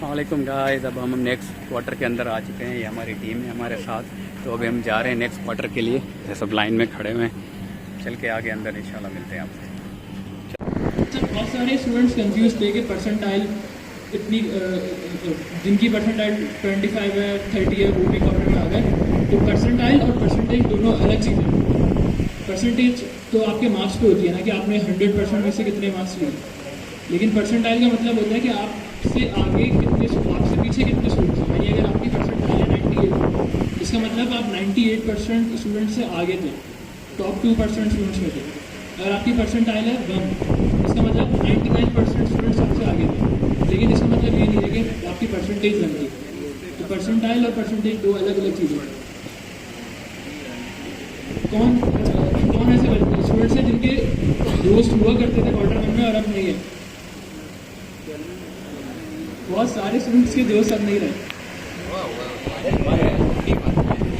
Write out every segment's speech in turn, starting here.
अस्सलामुअलैकुम गाइस, अब हम नेक्स्ट क्वार्टर के अंदर आ चुके हैं। ये हमारी टीम है हमारे साथ। तो अभी हम जा रहे हैं नेक्स्ट क्वार्टर के लिए। ये सब लाइन में खड़े हुए हैं, चल के आगे अंदर इंशाल्लाह मिलते हैं आपसे। बहुत सारे स्टूडेंट्स कंफ्यूज थे कि परसेंटाइल इतनी जिनकी परसेंटाइल 25 है 30 है वो भी क्वार्टर में आ गए। तो परसेंटाइल और परसेंटेज दोनों अलग चीज़ें हैं। परसेंटेज तो आपके मार्क्स पे होती है ना कि आपने 100% में से कितने मार्क्स लिए, लेकिन परसेंटाइल का मतलब होता है कि आपसे आगे कितने, आपसे पीछे कितने स्टूडेंट्स हैं। यानी अगर आपकी परसेंटाइल है 98, इसका मतलब आप 98% स्टूडेंट से आगे थे, टॉप 2% स्टूडेंट्स में थे। अगर आपकी परसेंटाइल है 1, इसका मतलब 99% स्टूडेंट्स आपसे आगे थे, लेकिन इसका मतलब ये नहीं है कि आपकी परसेंटेज 1 थी। तो परसेंटाइल और परसेंटेज दो अलग अलग चीज़ें हैं। कौन ऐसे स्टूडेंट्स हैं जिनके दोस्त हुआ करते थे क्वार्टर 1 में और अब नहीं है? बहुत सारे स्टूडेंट्स के दोस्त अब नहीं रहे।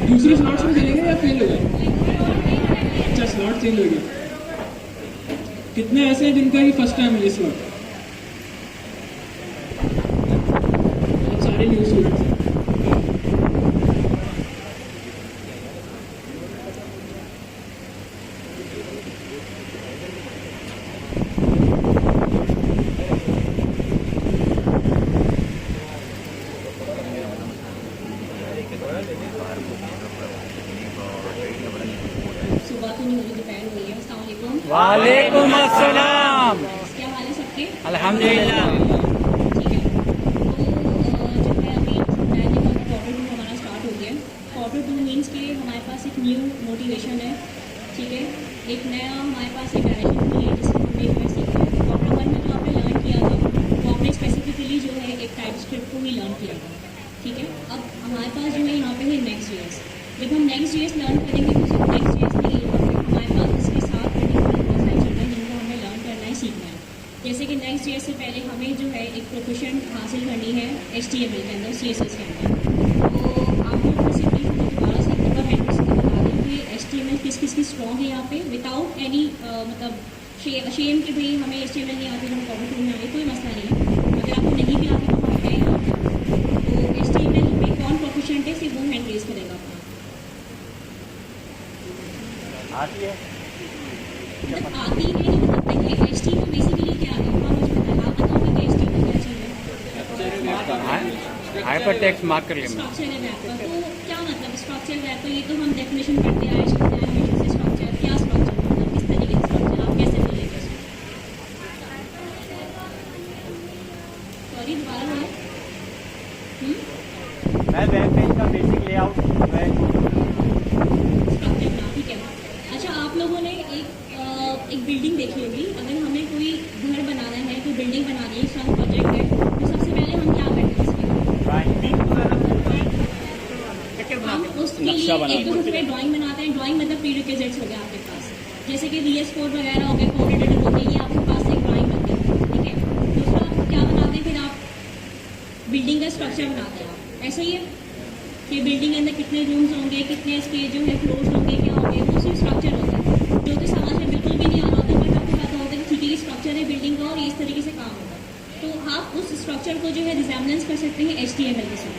दूसरे स्लॉट्स में चले गए या फेल हो गए? अच्छा, स्लॉट चेंज हो गया। कितने ऐसे हैं जिनका ये फर्स्ट टाइम है ये स्लॉट? बहुत सारे न्यू स्टूडेंट्स हैं। सुबह तो नहीं हो रही, दोपहर हो रही है। अस्सलाम वालेकुम। वालेकुम अस्सलाम। क्या हाल है सबके? अल्हम्दुलिल्लाह। ठीक है, तो जो है अभी क्वार्टर 2 हमारा स्टार्ट हो गया। क्वार्टर 2 मीन्स कि हमारे पास एक न्यू मोटिवेशन है, ठीक है, एक नया हमारे पास एक डायरेक्शन भी है जिससे हमें जो है सीखना है। क्वार्टर 1 में जो आपने लर्न किया था वो आपने स्पेसिफिकली जो है एक टाइप स्क्रिप्ट को ही लर्न किया था, ठीक है। अब हमारे पास जो है यहाँ पे है नेक्स्ट जेएस। जब हम नेक्स्ट जेएस लर्न करेंगे तो सिर्फ नेक्स्ट जेएस नहीं होगा, हमारे पास इसके साथ बहुत सारी चीज़ें जिनको हमें लर्न करना है, सीखना है। जैसे कि नेक्स्ट जेएस से पहले हमें जो है एक प्रोफिशिएंट हासिल करनी है HTML के अंदर, CSS के अंदर। तो आप लोग बेसिकली दोबारा से एक दफ़ा हैंड से बता दें कि HTML किस की स्ट्रॉन्ग है यहाँ पे, विदाउट एनी मतलब शेम कि भाई हमें HTML नहीं आती, हम क्वार्टर 2 में आए, कोई मसला नहीं है। अगर आपको नहीं भी आती तो हम है यहाँ पे। तो HTML में कौन प्रोफिशिएंट है सिर्फ वो हैंड रेज करेगा अपना। आती है मतलब आती है नहीं, मतलब देखिए HTML बेसिकली क्या है, आप मुझे बताएं, आप बताओगे कि HTML क्या चीज़ है? हाइपर टेक्स्ट मार्क कर लिया मैंने। स्ट्रक्चर है रैपर। तो क्या मतलब स्ट्रक्चर रैपर? ये तो हम डेफिनेशन पढ़ते आए हमेशा से। स्ट्रक्चर क्या, स्ट्रक्चर मतलब किस तरीके से स्ट्रक्चर, आप कैसे बोलेंगे इसको? सॉरी, दोबारा बोलो। मैं वेब पेज का बेसिक लेआउट स्ट्रक्चर बना, ठीक है। अच्छा, आप लोगों ने एक बिल्डिंग देखी होगी। अगर हमें कोई घर बनाना है, कोई बिल्डिंग बनानी है, इसका प्रोजेक्ट है, तो सबसे पहले हम क्या करते हैं इसमें? हम उसके लिए एक तो सबसे पहले ड्राइंग बनाते हैं। ड्राइंग मतलब प्रीरिक्विजिट्स हो गया आपके पास, जैसे कि VS कोड वगैरह हो गए, कोड एडिटर हो गए, ये आपके पास एक ड्राइंग बनती है, ठीक है। दूसरा आप क्या बनाते हैं, फिर आप बिल्डिंग का स्ट्रक्चर बनाते हैं। आप ऐसा ही है कि बिल्डिंग के अंदर कितने रूम्स होंगे, कितने इसके जो है फ्लोर्स होंगे, क्या होंगे, वो सिर्फ स्ट्रक्चर होता है, जो कि समझ में बिल्कुल भी नहीं आ रहा होता, बट आपको पता होता है कि ठीक है ये स्ट्रक्चर है बिल्डिंग का और ये इस तरीके से काम होगा। तो आप उस स्ट्रक्चर को जो है रिजेम्बलेंस कर सकते हैं HTML के साथ,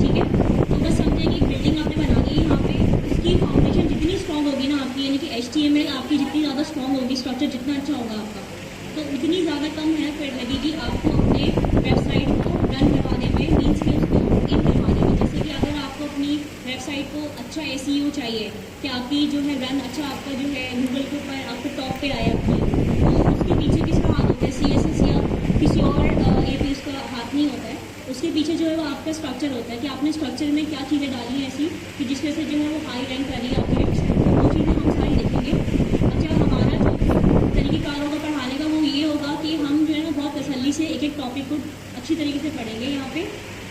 ठीक है। तो बस समझे कि एक बिल्डिंग आपने बनानी है, यहाँ पे उसकी फाउंडेशन जितनी स्ट्रॉन्ग होगी ना आपकी, यानी कि HTML आपकी जितनी ज़्यादा स्ट्रॉन्ग होगी, स्ट्रक्चर जितना अच्छा होगा आपका, तो उतनी ज़्यादा कम हेल्प लगेगी आपको अपने वेबसाइट को रन करवाने में, मीन्स के उसको इन करवाने में। जैसे कि अगर आपको अपनी वेबसाइट को अच्छा SEO चाहिए कि आपकी जो है रन अच्छा, आपका जो है गूगल के ऊपर आपके टॉप पे आए आपकी, तो उसके पीछे किसका हाथ होता है? CSS या किसी और AP उसका हाथ नहीं होता है। उसके पीछे जो है वो आपका स्ट्रक्चर होता है कि आपने स्ट्रक्चर में क्या चीज़ें डाली हैं ऐसी कि जिसमें से जो है वो हाई रैंक कर रही है आपकी वेबसाइट। तो वो चीज़ें हम सारी देखेंगे। अच्छा, हमारा जो तरीक़ेकार होगा पढ़ाने का वो ये होगा कि हम जो है ना बहुत तसल्ली से एक एक टॉपिक को अच्छी तरीके से पढ़ेंगे यहाँ पे,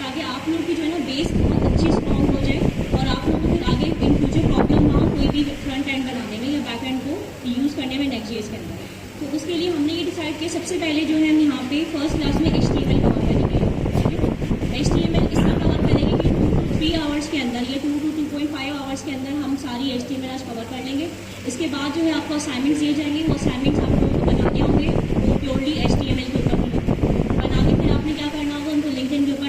ताकि आप लोग की जो है ना बेस बहुत अच्छी स्ट्रॉन्ग हो जाए और आप लोगों को फिर आगे इन फ्यूचर प्रॉब्लम ना हो कोई भी फ्रंट एंड बनाने में या बैक एंड को यूज़ करने में नेक्स्ट जेएस के अंदर। तो उसके लिए हमने ये डिसाइड किया सबसे पहले जो है हम यहाँ पे फर्स्ट क्लास में HTML कवर करेंगे। HTML इस तरह कवर करेंगे कि 2 to 3 आवर्स के अंदर, ये 2 to 2.5 आवर्स के अंदर हम सारी HTML आज कवर कर लेंगे। इसके बाद जो है आपको असाइनमेंट्स दिए जाएंगे, वो असाइनमेंट्स आप लोगों को बनाने होंगे, वो प्योरली HTML के ऊपर बना के फिर आपने क्या करना होगा, उनको लिंक्डइन के ऊपर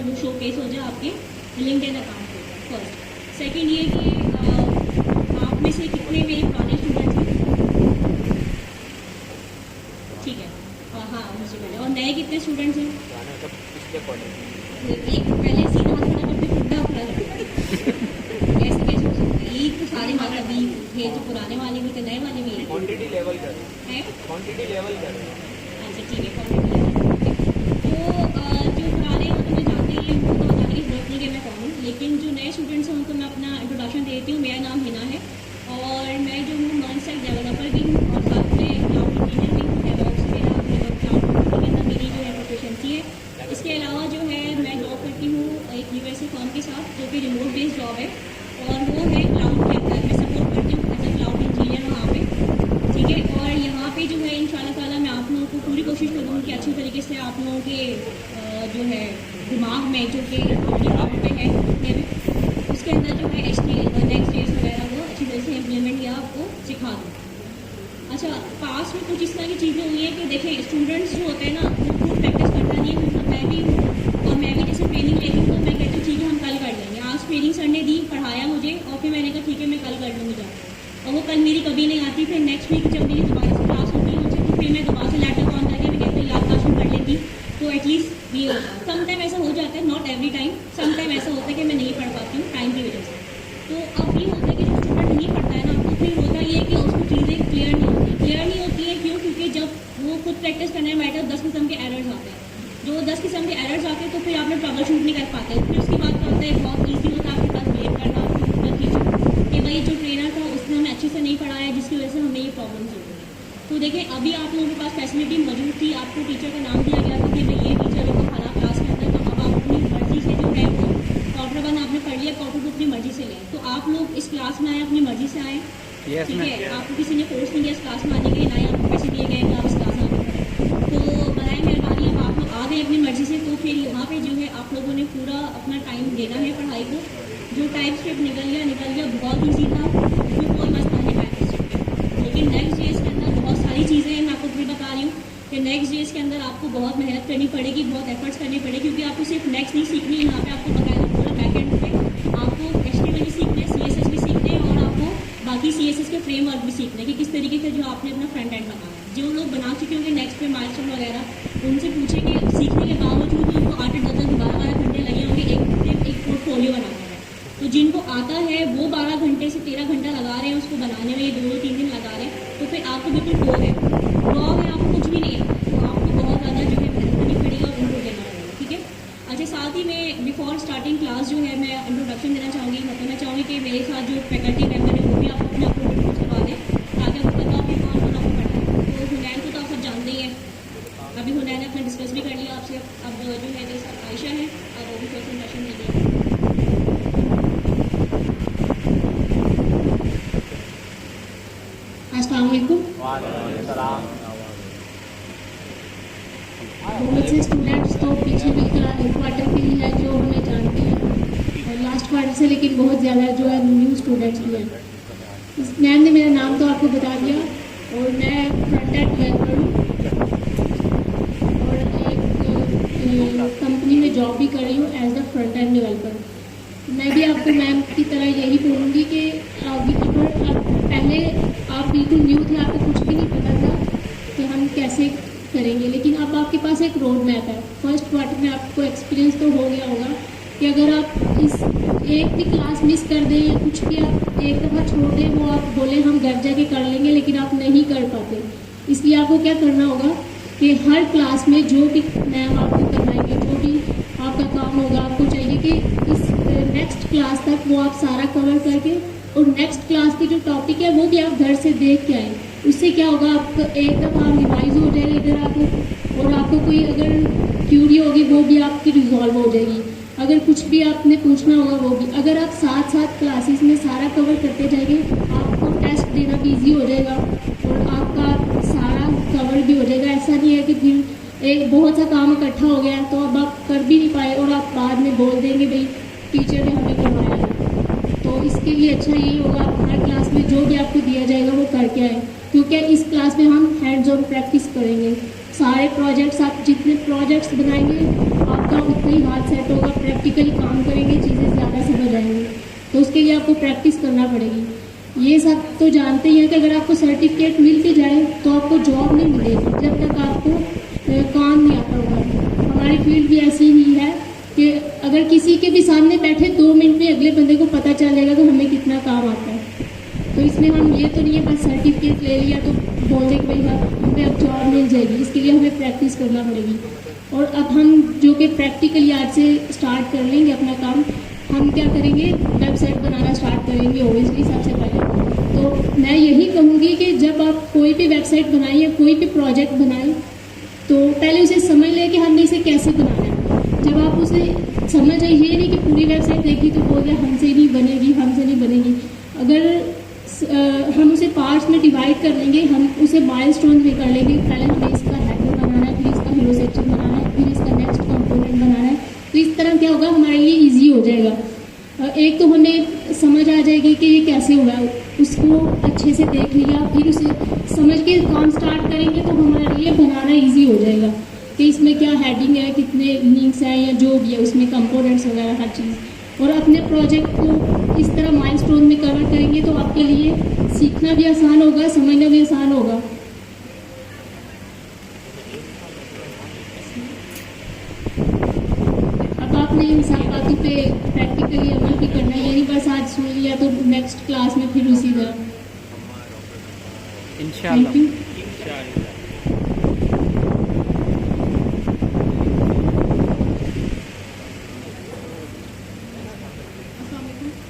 वो शो केस हो जाए आपके लिंक्डइन अकाउंट पे। फर्स्ट। सेकंड ये कि आप में से कितने मेरे पुराने स्टूडेंट्स हैं? ठीक है, हाँ मुझसे पहले। और नए कितने स्टूडेंट्स हैं? एक पहले सीधा हाथ खड़ा करके खुदा खड़ा करके ऐसे कैसे हो सकता है? ये तो सारे मतलब अभी ये जो पुराने वाले भी थे नए वाले भी हैं। क्वांटिटी लेवल कर हैं? क्वांटिटी लेवल कर अच्छा ठीक है, क्वांटिटी लेवल। तो जो पुराने हैं वो तो मैं जानते ही हैं, उनको तो बताने की जरूरत नहीं कि मैं कौन हूँ। लेकिन जो नए स्टूडेंट्स हैं उनको मैं अपना इंट्रोडक्शन देती हूँ। मेरा नाम हिना है और मैं जो हूँ नॉन स्टैक डेवलपर भी हूँ और साथ में क्लाउड इंजीनियर भी हूँ। डेवलप्स मेरा मतलब क्लाउड कंप्यूटिंग के अंदर मेरी जो है प्रोफिशिएंसी है। इसके अलावा जो है मैं जॉब करती हूँ एक यूएसए फर्म के साथ जो कि रिमोट बेस्ड जॉब है और वो है क्लाउड के अंदर। मैं सपोर्ट करती हूँ एज ए क्लाउड इंजीनियर वहाँ पे, ठीक है। और यहाँ पे जो है इंशाल्लाह ताला मैं आप लोगों को पूरी कोशिश करूँगी कि अच्छी तरीके से आप लोगों के जो है दिमाग में जो कि क्लाउड पे है उसके अंदर जो है नेक्स्ट डेज वगैरह वो अच्छी तरह से इम्प्लीमेंट या आपको सिखा दूँ। अच्छा, पास में कुछ इस तरह की चीज़ें हुई हैं कि देखें स्टूडेंट्स जो होते हैं ना वो खूब प्रैक्टिस करता नहीं है। मतलब मैं भी हूँ और मैं भी जैसे ट्रेनिंग लेती हूँ तो मैं कहती हूँ ठीक है हम कल कर लेंगे। आज ट्रेनिंग सर ने दी, पढ़ाया मुझे और फिर मैंने कहा ठीक है मैं कल कर लूँगी जाकर, और वो कल मेरी कभी नहीं आती। फिर नेक्स्ट वीक जब मेरी दोबारा से क्लास होती है उनसे तो फिर मैं दोबारा से लैपटॉप ऑन करके मैं कहती हूँ याददाश्त में पढ़ लेती तो एटलीस्ट ये होता। समटाइम ऐसा हो जाता है, नॉट एवरी टाइम। समटाइम ऐसा होता है कि मैं नहीं पढ़ पाती हूँ टाइम की वजह से। तो अब ये होता है कि जो स्टूडेंट नहीं पढ़ता है ना तो फिर होता ये है कि उसको चीज़ें क्लियर नहीं होती है। क्यों? क्योंकि जब वो खुद प्रैक्टिस करने में बैठे 10 किस्म के एरर्स आते हैं। जो 10 किस्म के एरर्स आते हैं तो फिर आप लोग ट्रबल शूट नहीं कर पाते। फिर उसके बाद क्या होता है, बहुत ईजी होता है आपके पास ब्लेम करना अपने ऊपर टीचर कि भाई जो ट्रेनर था उसने हमें अच्छे से नहीं पढ़ाया जिसकी वजह से हमें ये प्रॉब्लम्स हो गई। तो देखें अभी आप लोगों के पास फैसिलिटी मौजूद थी, आपको टीचर का नाम दिया गया था कि भाई ये टीचर होगा फला क्लास के अंदर, तो अब आप अपनी मर्जी से जो है वो क्वार्टर 1 आपने पढ़ लिया, क्वार्टर 2 अपनी मर्जी से लें। तो आप लोग इस क्लास में आए अपनी मर्जी से आए, ठीक है। आपको किसी ने फोर्स नहीं किया इस क्लास में आने के लिए, ना ही आपको पैसे दिए गए कि आप इस क्लास में आए। तो बनाए मेहरबानी अब आप लोग आ गए अपनी मर्जी से, तो फिर यहाँ पे जो है आप लोगों ने पूरा अपना टाइम देना है पढ़ाई को। जो टाइम स्क्रिप्ट निकल गया बहुत ईजी था, उसमें कोई मसला नहीं है। लेकिन नेक्स्ट डेज के अंदर बहुत सारी चीज़ें हैं, मैं आपको भी बता रही हूँ कि नेक्स्ट डेज के अंदर आपको बहुत मेहनत करनी पड़ेगी, बहुत एफर्ट्स करने पड़ेगी। क्योंकि आपको सिर्फ नेक्स्ट नहीं सीखनी है, यहाँ पे आपको बकायदा पूरा बैकएंड पे आपको HTML भी सीखना है, CSS भी सीखने हैं और आपको बाकी CSS के फ्रेमवर्क भी सीखने हैं कि किस तरीके से जो आपने अपना फ्रंट एंड बनाना है। जो लोग बना चुके होंगे नेक्स्ट पे माइलस्टोन वगैरह, उनसे पूछेंगे सीखने के बावजूद भी उनको 8-10 12 घंटे लगे होंगे एक पोर्टफोलियो बनाने में। तो जिनको आता है वो 12 घंटे से 13 घंटा लगा रहे हैं उसको बनाने में, ये 2-3 दिन लगा रहे हैं, तो फिर आपको बिल्कुल ड्रॉ है आपको कुछ भी नहीं है। तो आपको बहुत ज़्यादा जो है मेहनत करनी पड़ेगी और इनको देना पड़ेगा, ठीक है। अच्छा, साथ ही में बिफोर स्टार्टिंग क्लास जो है मैं इंट्रोडक्शन देना चाहूँगी। बताना चाहूँगी कि मेरे साथ जो फैकल्टी मेम्बर है वो भी आप अपने आप को इंट्रोड्यूस करवा दें ताकि आपको पता हो कि कौन कौन आपको पढ़ा है। तो हुनैन को तो आप सब जानते ही हैं, अभी हुनैन ने अपना डिस्कस भी कर लिया आपसे। अब जो है मेरे साथ आयशा है, अब वो भी फर्स्ट इंप्रेशन देगी। अस्सलाम वालेकुम। बहुत से स्टूडेंट्स तो पीछे भी क्वार्टर के लिए है जो हमें जानते हैं और लास्ट क्वार्टर से, लेकिन बहुत ज़्यादा जो है न्यू स्टूडेंट्स भी हैं। इस मैम ने मेरा नाम तो आपको बता दिया और मैं फ्रंट एंड डेवलपर हूँ और एक कंपनी में जॉब भी कर रही हूँ as a front end developer. मैं भी आपको मैम की तरह यही बोलूँगी कि पहले आप बिल्कुल न्यू थे, आपको कुछ भी नहीं पता था कि हम कैसे करेंगे, लेकिन अब आपके पास एक रोड मैप है। फर्स्ट क्वार्टर में आपको एक्सपीरियंस तो हो गया होगा कि अगर आप इस एक भी क्लास मिस कर दें या कुछ भी आप एक दफ़ा छोड़ दें, वो आप बोले हम घर जाके कर लेंगे, लेकिन आप नहीं कर पाते। इसलिए आपको क्या करना होगा कि हर क्लास में जो भी मैम आपको करवाएंगे, जो भी आपका काम होगा, आपको चाहिए कि इस नेक्स्ट क्लास तक वो आप सारा कवर करके और नेक्स्ट क्लास की जो टॉपिक है वो भी आप घर से देख के आए। उससे क्या होगा, आपको एक दफ़ा रिवाइज हो जाएगा इधर आपको, और आपको कोई अगर क्यूरी होगी वो भी आपकी रिजॉल्व हो जाएगी। अगर कुछ भी आपने पूछना होगा वो भी, अगर आप साथ साथ क्लासेस में सारा कवर करते जाएंगे आपको टेस्ट देना भी ईजी हो जाएगा और आपका सारा कवर भी हो जाएगा। ऐसा नहीं है कि फिर एक बहुत सा काम इकट्ठा हो गया तो अब आप कर भी नहीं पाए और आप बाद में बोल देंगे भाई टीचर ने हमें करवाया है। तो इसके लिए अच्छा यही होगा हर क्लास में जो भी आपको दिया जाएगा वो करके आए, क्योंकि इस क्लास में हम हैंड्स ऑन प्रैक्टिस करेंगे। सारे प्रोजेक्ट्स, आप जितने प्रोजेक्ट्स बनाएंगे आपका उतना ही हाथ सेट होगा, प्रैक्टिकली काम करेंगे, चीज़ें ज़्यादा समझ आएंगी। तो उसके लिए आपको प्रैक्टिस करना पड़ेगी। ये सब तो जानते ही हैं कि अगर आपको सर्टिफिकेट मिल भी जाए तो आपको जॉब नहीं मिलेगी जब तक आपको काम नहीं आता होगा। हमारी फील्ड भी ऐसी ही है कि अगर किसी के भी सामने बैठे 2 मिनट में अगले बंदे को पता चल जाएगा कि हमें कितना काम आता है। तो इसमें हम ये तो नहीं है बस सर्टिफिकेट ले लिया तो बोल दे कि भाई हमें अब जॉब मिल जाएगी। इसके लिए हमें प्रैक्टिस करना पड़ेगी। और अब हम जो कि प्रैक्टिकली आज से स्टार्ट कर लेंगे अपना काम, हम क्या करेंगे, वेबसाइट बनाना स्टार्ट करेंगे ओबियसली सबसे पहले। तो मैं यही कहूँगी कि जब आप कोई भी वेबसाइट बनाएं या कोई भी प्रोजेक्ट बनाएं तो पहले उसे समझ लें कि हमने इसे कैसे बनाना है। जब आप उसे समझ आए, ये नहीं कि पूरी वेबसाइट देखी तो बोल रहे हमसे नहीं बनेगी, हमसे नहीं बनेगी। अगर हम उसे पार्ट्स में डिवाइड कर लेंगे, हम उसे माइलस्टोन में कर लेंगे, पहले हमें इसका हेडर बनाना है, फिर इसका हीरो सेक्शन बनाना है, फिर इसका नेक्स्ट कंपोनेंट बनाना है। तो इस तरह क्या होगा, हमारे लिए ईजी हो जाएगा। एक तो हमें समझ आ जाएगी कि ये कैसे हुआ है, उसको अच्छे से देख लिया, फिर उसे समझ के काम स्टार्ट करेंगे तो हमारे लिए बनाना ईजी हो जाएगा कि इसमें क्या हेडिंग है, कितने लिंक्स हैं या जो भी है उसमें कंपोनेंट्स वगैरह हर चीज़। और अपने प्रोजेक्ट को इस तरह माइलस्टोन में कवर करेंगे तो आपके लिए सीखना भी आसान होगा, समझना भी आसान होगा। अब आपने इन सब बातों पे प्रैक्टिकली अमल भी करना है, यही बस आज सुन लिया तो नेक्स्ट क्लास में फिर उसी तरह। इंशाल्लाह। Thank you.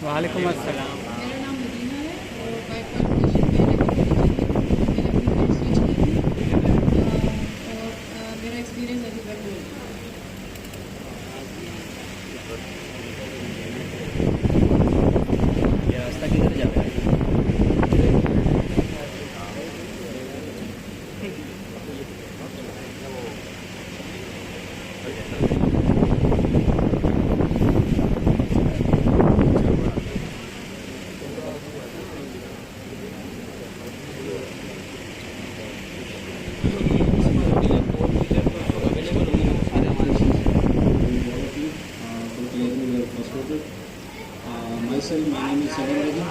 वालेकुम अस्सलाम। मेरा नाम मदीना है और बाय क्वालिफिकेशन मैंने स्विच की थी और मेरा एक्सपीरियंस अभी तक है। ये रास्ता किधर जा रहा है? Myself, my name is Sabir Raja.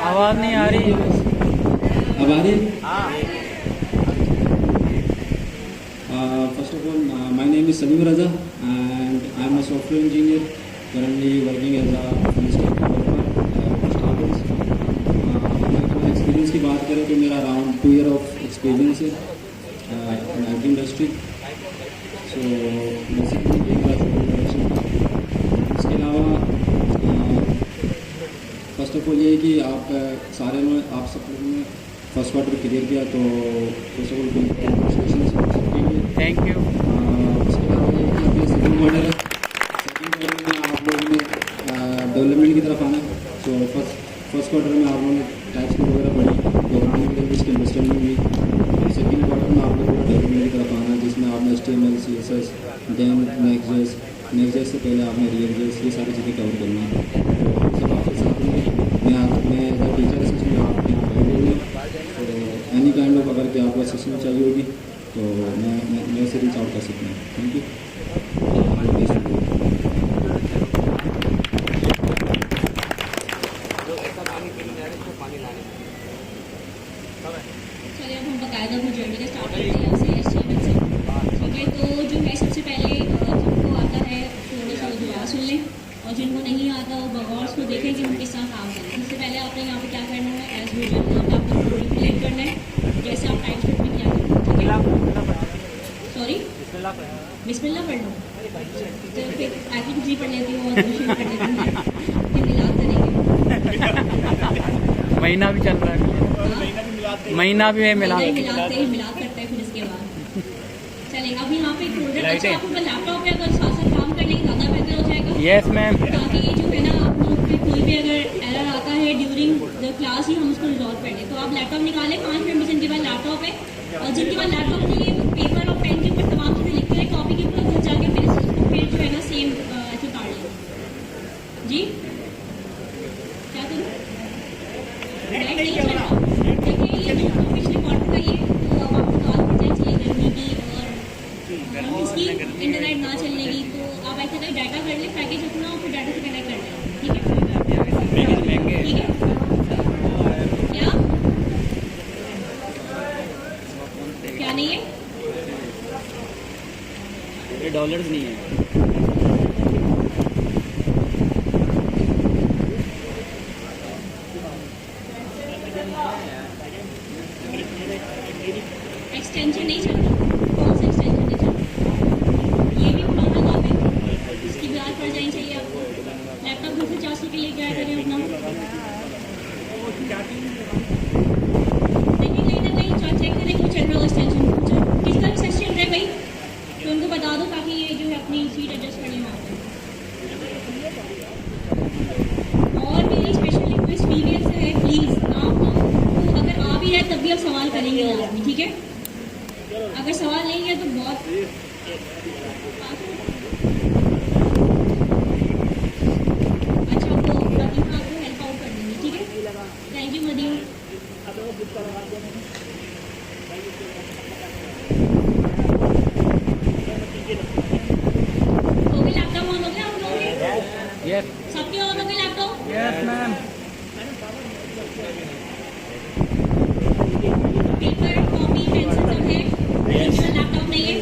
आवाज़ नहीं आ रही। अब आ रही? First of all, my name is Sabir Raja and I am a software engineer currently working as a full stack developer for Starbucks. अपना एक्सपीरियंस की बात करें तो मेरा अराउंड 2 year ऑफ एक्सपीरियंस है इन IT इंडस्ट्री। सो बेसिकली ये मेरा introduction था। इसके अलावा फर्स्ट ऑफ ऑल ये है कि आप सारे में आप सब लोगों ने फर्स्ट क्वार्टर क्लियर किया तो first of all congratulation. Thank you. उसके अलावा ये कि अपने सेकंड क्वार्टर में आप लोगों ने डेवलपमेंट की तरफ आना। तो फर्स्ट क्वार्टर में आप लोगों ने टाइप्स वगैरह पढ़ी, प्रोग्रामिंग लैंग्वेज की अंडरस्टैंडिंग हुई। सेकंड क्वार्टर में आप लोगों को डेवलपमेंट की तरफ आना जिसमें आपने HTML, CSS, देन नेक्स्ट.js से पहले आपने React.js ये सारी चीज़ें कवर करनी है। तो सब आपके साथ में मैं एज अ टीचर असिस्टेंट आपके यहाँ अवेलेबल हूँ। तो एनी काइंड ऑफ अगर कि आपको असिस्टेंट चाहिए होगी तो मैं से रीच आउट कर सकता हूँ। Thank you. चलिए अब हम बाकायदा अपनी जर्नी का स्टार्ट करते हैं यहाँ से HTML से। ठीक है, तो जो है सबसे पहले जिनको आता है थोड़ा सा दुआ सुन लें और जिनको नहीं आता वो बगौर को देखें कि हम किस तरह काम करें। सबसे पहले आपने यहाँ पे क्या करना है, एज यूजुअल यहाँ पे आपको कोड क्लिक करना है जैसे आप टाइप स्क्रिप्ट में किया करते हैं। सॉरी, बिस्मिल्लाह पढ़ लो तो फिर आगे कुछ नहीं पढ़ लेती हूँ और शुरू कर लेती हूँ, फिर मिलाते नहीं। महीना भी चल रहा है, महीना भी है मिला मिलाते ही मिला करते हैं। फिर इसके बाद चलेगा। अब यहाँ पे फोल्डर, अच्छा आपको लैपटॉप पे अगर साथ साथ काम करने की ज़्यादा बेहतर हो जाएगा। Yes ma'am. ताकि जो है ना आप लोग पे कोई भी अगर एरर आता है ड्यूरिंग द क्लास ही हम उसको रिजॉल्व कर लें। तो आप लैपटॉप निकालें 5 मिनट में, जिनके पास लैपटॉप है और जिनके पास लैपटॉप नहीं है पेपर और पेन के ऊपर तमाम चीज़ें लिखते हैं कॉपी के ऊपर, घर जाके फिर इसको फिर जो है ना सेम ऐसे उतार लें। जी क्या करूँ, नहीं चल रहा। देखिए ये जो पिछले क्वार्टर का ये तो अब आपको तो आदत पड़ जानी चाहिए गर्मी की कर ले, पैकेज अपना और फिर डाटा से कनेक्ट कर ले, ठीक है? पैकेज महंगे ठीक है, क्या क्या नहीं है? ये डॉलर्स नहीं है। एक्सटेंशन नहीं चल रहा, कौन सा एक्सटेंशन नहीं चल रहा? ये भी पुराना काम है, इसकी ब्याज पड़ जानी चाहिए आपको। लैपटॉप घर से 400 के लिए क्या करें अपना, देखिए कहीं ना कहीं चेक करें क्यों चल रहा है एक्सटेंशन, किसका भी सेशन चल रहा है भाई, तो उनको बता दो ताकि ये जो है अपनी सीट एडजस्ट करने में आते हैं। और मेरी स्पेशल रिक्वेस्ट फीमेल से है, प्लीज़ आप तो अगर आ भी रहे तब भी आप सवाल करेंगे लाजमी, ठीक है? अगर सवाल नहीं है तो बहुत अच्छा, आपको मदीना आपको हेल्प आउट कर देंगे, ठीक है? Thank you Madina. हो गए लैपटॉप ऑन हो गया आप लोगों के? यस सबके ऑन हो गए laptop? Yes ma'am. Paper copy pencil सब है, लैपटॉप नहीं है?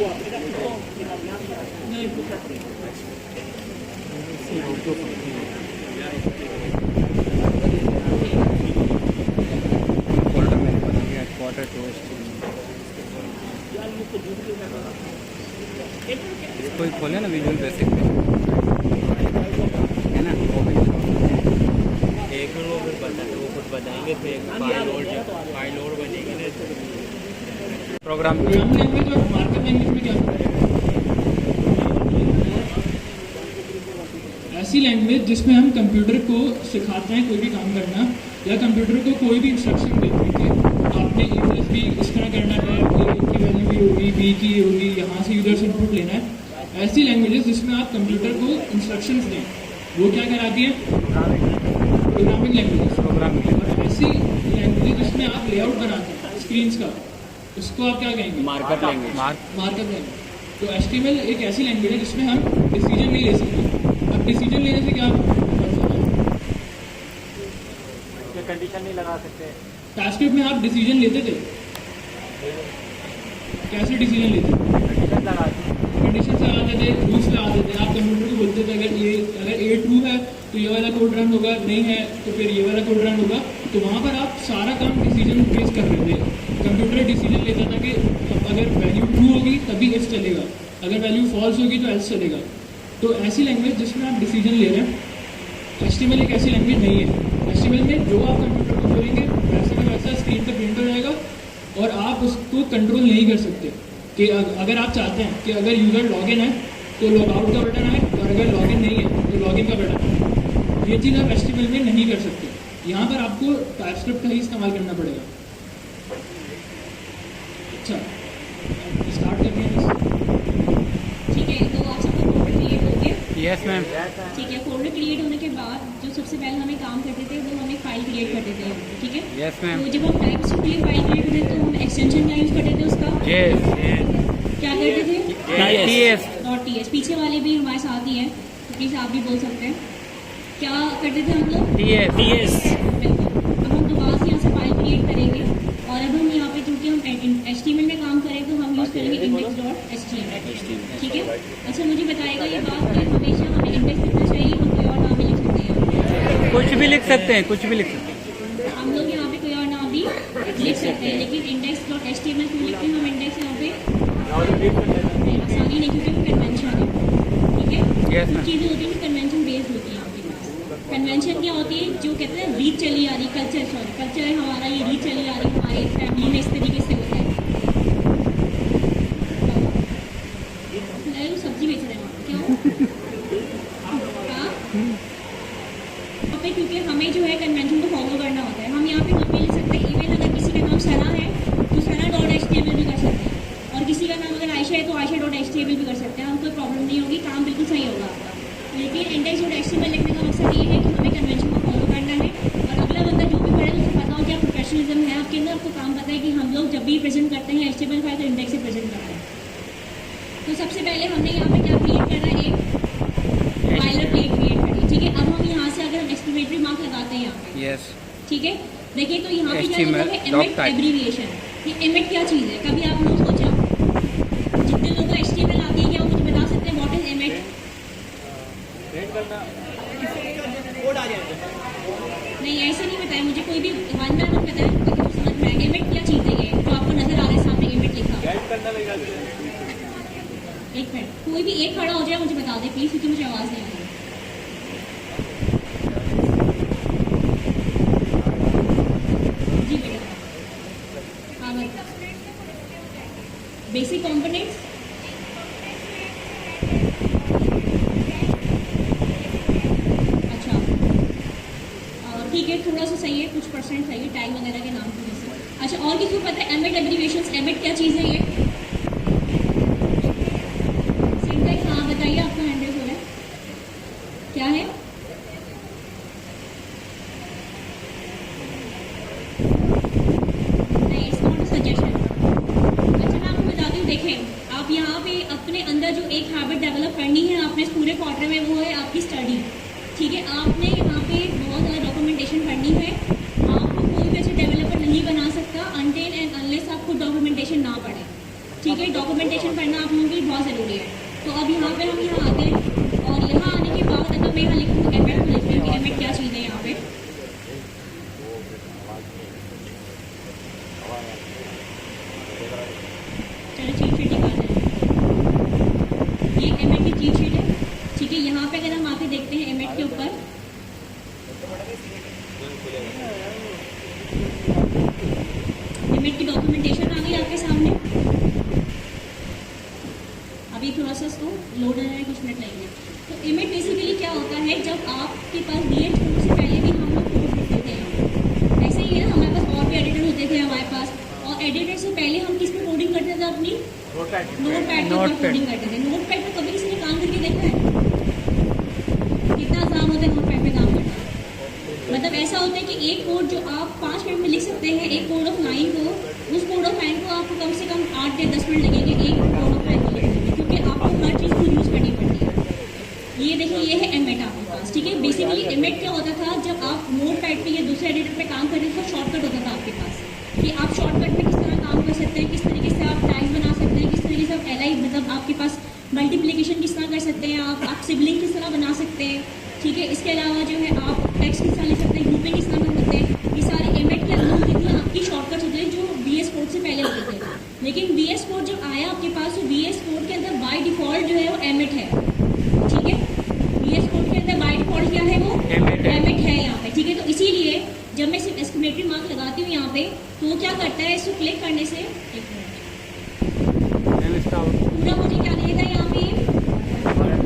फोल्डर मैंने बना दिया क्वार्टर टोस्ट, इसको ही खोले ना विजुअल बेसिक पे, है ना? वो भी एक वो फिर वो कुछ बताएंगे, फिर एक फाइल और बनेगी ना। प्रोग्राम प्रोग्रामिंग लैंग्वेज और मार्कअप लैंग्वेज में क्या फर्क है? ऐसी लैंग्वेज जिसमें हम कंप्यूटर को सिखाते हैं कोई भी काम करना, या कंप्यूटर को कोई भी इंस्ट्रक्शन देते हैं कि आपने ए प्लस बी इस तरह करना है, ए की वैल्यू भी होगी, बी की होगी, यहाँ से यूजर से इनपुट लेना है। ऐसी लैंग्वेजेस जिसमें आप कंप्यूटर को इंस्ट्रक्शंस दें, वो क्या कहलाती है? Programming languages. और ऐसी लैंग्वेज जिसमें आप लेआउट बनाते हैं स्क्रीन्स का, उसको आप क्या कहेंगे? Markup language. Markup language. तो HTML एक ऐसी लैंग्वेज है जिसमें हम डिसीजन नहीं ले सकते। अब डिसीजन लेने से क्या कंडीशन नहीं लगा सकते। टास्क्रिप्ट में आप डिसीजन लेते थे, कैसे डिसीजन लेते थे? कंडीशन लगा कंडीशन से आते थे, रूल्स पे आते थे, आप कंप्यूटर को बोलते थे अगर ए ट्रू है तो ये वाला कोड रन होगा, नहीं है तो फिर ये वाला कोड रन होगा। तो वहाँ पर आप सारा काम डिसीजन बेस कर रहे थे। कंप्यूटर डिसीजन लेता था कि अगर वैल्यू ट्रू होगी तभी एल्स चलेगा, अगर वैल्यू फॉल्स होगी तो एल्स चलेगा। तो ऐसी लैंग्वेज जिसमें आप डिसीजन ले रहे हैं, HTML एक ऐसी लैंग्वेज नहीं है। HTML में जो आप कंप्यूटर को बोलेंगे वैसे का वैसा स्क्रीन पर प्रिंट हो जाएगा, और आप उसको कंट्रोल नहीं कर सकते कि अगर आप चाहते हैं कि अगर यूज़र लॉगिन है तो लॉगआउट का बटन है, और अगर लॉगिन नहीं है तो लॉगिन का बटन है। ये चीज़ आप HTML में नहीं कर सकते। यहाँ पर आपको टाइपस्क्रिप्ट का ही इस्तेमाल करना पड़ेगा। अच्छा, स्टार्ट करते हैं। ठीक है, तो आप सबका फोल्डर क्रिएट हो गया? Yes ma'am. ठीक है, फोल्डर क्रिएट होने के बाद जो सबसे पहले हमें काम करते थे वो हमें फाइल क्रिएट करते थे, ठीक है? Yes ma'am. तो जब हम टाइप्स के लिए फाइल क्रिएट करते थे तो हम एक्सटेंशन क्या यूज़ करते थे उसका? यस क्या करते थे? TS। .ts। पीछे वाले भी हमारे साथ ही हैं, तो प्लीज़ आप भी बोल सकते हैं। क्या करते थे हम लोग? TS। बिल्कुल। अब हम दोबारा से यहाँ से फाइल क्रिएट करेंगे, और अब हम यहाँ पे चूँकि हम HTML में काम करें तो हम यूज़ करेंगे index.html, ठीक है? अच्छा, मुझे बताएगा ये बात कि हमेशा हमें इंडेक्स लिखना चाहिए, हम कोई और नाम भी लिख सकते हैं? कुछ भी लिख सकते हैं, कुछ भी लिख सकते हैं। हम लोग यहाँ पे कोई और नाम भी लिख सकते हैं, लेकिन index.html क्यों लिखते हैं हम इंडेक्स यहाँ पे? आसानी नहीं, क्योंकि वो कन्वेंशन है, ठीक है? Yes, कुछ ma'am. चीज़ें होती हैं कन्वेंशन बेस्ड होती हैं आपके पास। कन्वेंशन क्या होती है? जो कहते हैं रीत चली आ रही, कल्चर है हमारा, ये रीत चली आ रही हमारे फैमिली में इस तरीके से होता है। सब्जी बेच रहे हैं वहाँ पे, क्यों? हाँ? वहाँ पे क्योंकि हमें जो है कन्वेंशन को फॉलो करना होता है। हम यहाँ पे कुछ भी लिख सकते हैं। इवन अगर किसी का नाम सना है तो सना.html भी कर सकते हैं, और किसी का नाम अगर आयशा है तो आयशा.html भी कर सकते हैं। हम कोई प्रॉब्लम नहीं होगी, काम बिल्कुल सही होगा आपका। लेकिन index.html लिखने का मकसद ये है कि हमें कन्वेंशन को फॉलो करना है, और अगला बंदा जो भी पढ़े तो उसे पता हो कि आप प्रोफेशनलिज्म है आपके अंदर, आपको काम पता है कि हम लोग जब भी प्रेजेंट करते हैं HTML फाइल तो इंडेक्स से प्रेजेंट करते हैं। तो सबसे पहले हमने यहाँ पे क्या क्रिएट करना है? एक यस ठीक है। देखिए तो यहाँ पे क्या HTML लिखा है एमेट type। एब्रीविएशन। ये एमेट क्या चीज़ है, कभी आपने सोचा? जितने लोगों को HTML आती है क्या वो मुझे बता सकते हैं व्हाट इज एमेट? नहीं ऐसे नहीं बताया मुझे, कोई भी वन बाय वन बताया ताकि मुझे समझ में आए। एमेट क्या चीज़ है ये जो आपको नजर आ रहा है सामने एमेट लिखा? एक मिनट, कोई भी एक खड़ा हो जाए मुझे बता दे प्लीज, क्योंकि मुझे आवाज़ नहीं आ रही। जी बेटा हाँ बता। बेसिक कंपोनेंट्स, अच्छा ठीक है, थोड़ा सा सही है, कुछ परसेंट सही है टैग वगैरह के नाम की वजह से। अच्छा और किसी को पता है एमेट एब्रीविएशंस, एमेट क्या चीज़ है ये? सिंटैक्स हाँ बताइए, आपका हैंड रेज हो रहा है, क्या है? नहीं इट्स नॉट अ सजेशन। अच्छा मैं आपको बताती हूँ, देखें आप यहाँ पे अपने अंदर जो एक हैबिट डेवलप करनी है आपने इस पूरे क्वार्टर में, वो है आपकी स्टडी। ठीक है, आपने यहाँ पे बहुत ज़्यादा डॉक्यूमेंटेशन पढ़नी है। आपको कोई भी अच्छा डेवलपर नहीं बना सकता अनटिल एंड अनलेस आप खुद डॉक्यूमेंटेशन ना पढ़ें। ठीक है, डॉक्यूमेंटेशन पढ़ना आप लोगों के लिए बहुत ज़रूरी है। तो अब यहाँ पे हम यहाँ आते हैं और यहाँ आने के बाद अगर मैं यहाँ लिखूँ तो एमेट को लिखती हूँ कि एमेट क्या चीज़ है यहाँ पे। चलो चीट शीट निकाल दें, ये एमेट की चीट शीट है। ठीक है, यहाँ पे अगर हम आके देखते हैं एमेट के ऊपर, एमेट की डॉक्यूमेंटेशन आ गई आपके सामने। अभी थोड़ा सा इसको लोड होने में कुछ मिनट लगेंगे। तो एमेट बेसिकली क्या होता है, जब आपके पास BA छोड़ने से पहले भी हम लोग कोड लिखते थे, ऐसे ही है ना, हमारे पास और भी एडिटर होते थे हमारे पास, और एडिटर से पहले हम किस पे कोडिंग करते थे? अपनी नोटपैड के ऊपर कोडिंग करते थे। नोटपैड पे कभी किसी ने काम करके देखा है? कितना आसान होता है नोटपैड पे काम करना। मतलब ऐसा होता है कि एक कोड जो आप 5 मिनट में लिख सकते हैं, एक कोड ऑफ लाइन को, उस कोड ऑफ लाइन को आपको कम से कम 8 या 10 मिनट लगेंगे एक कोड ऑफ लाइन को लिखने में, क्योंकि आपको हर चीज़ खुद यूज़ करनी पड़ती है। ये देखिए ये है एमेट आपके पास। ठीक है, बेसिकली एमेट क्या होता था, जब आप नोटपैड पे या दूसरे एडिटर पे काम कर रहे थे तो शॉर्टकट होता था आपके पास कि आप शॉर्टकट में किस तरह काम कर सकते हैं, किस तरीके से आप टैग्स बना सकते हैं, किस तरीके से आप एलाई, मतलब आपके पास मल्टीप्लिकेशन किस तरह कर सकते हैं, आप सिबलिंग किस तरह बना सकते हैं। ठीक है, इसके अलावा जो है आप टेक्स्ट किस तरह लिख सकते हैं, ग्रुपिंग किस तरह कर सकते हैं, ये सारे एमेट के अंदर होती थी आपकी शॉर्टकट्स होते हैं जो VS कोड से पहले होते थे। लेकिन VS कोड जब आया आपके पास तो VS कोड के अंदर बाय डिफॉल्ट जो है वो एमेट है। ठीक है, VS कोड के अंदर बाय डिफॉल्ट क्या है? वो एमेट है यहाँ पे। ठीक है, तो इसीलिए जब मैं सिर्फ एक्सक्लेमेटरी मार्क लगाती हूँ यहाँ पे, तो वो क्या करता है, इसको क्लिक करने से पूरा मुझे क्या देगा यहाँ पे,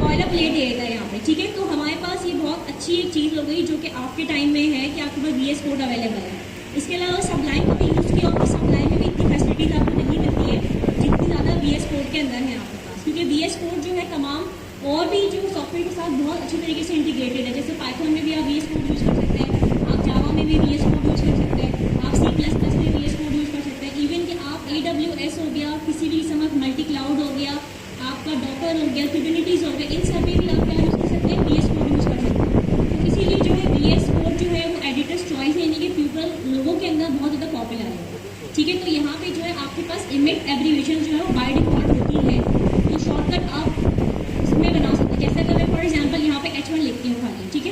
बॉयलर प्लेट देगा यहाँ पे। ठीक है, तो हमारे पास ये बहुत अच्छी एक चीज़ हो गई जो कि आपके टाइम में है कि आपके पास VS कोड अवेलेबल है। इसके अलावा सबलाइन को भी यूज़ किया, और सबलाइन में भी इतनी फैसिलिटीज आपको नहीं मिलती है जितनी ज़्यादा VS कोड के अंदर है आपके पास, क्योंकि VS कोड जो है तमाम और भी जो सॉफ्टवेयर के साथ बहुत अच्छी तरीके से इंटीग्रेटेड है। जैसे पाइथन में भी आप VS कोड यूज़ कर सकते हैं, आप जावा में भी VS कोड यूज़ कर सकते हैं, आप C++ में VS कोड यूज़ कर सकते हैं, इवन कि आप AWS हो गया, किसी भी समझ मल्टी क्लाउड हो गया, आपका डॉकर हो गया, कुबरनेटिस हो गया, इन सब में भी आप क्या यूज़ कर सकते हैं, VS कोड यूज़ कर सकते हैं। तो इसीलिए जो है VS कोड जो है वो एडिटर्स चॉइस है, यानी कि पीपल लोगों के अंदर बहुत ज़्यादा पॉपुलर है। ठीक है, तो यहाँ पे जो है आपके पास एमेट एब्रीविएशन जो है वो बाय डिफॉल्ट होती है, तो शॉर्टकट आप इसमें बना सकते हैं। जैसे अगर मैं फॉर एग्जाम्पल यहाँ पे H1 लिखती हूँ खाली, ठीक है,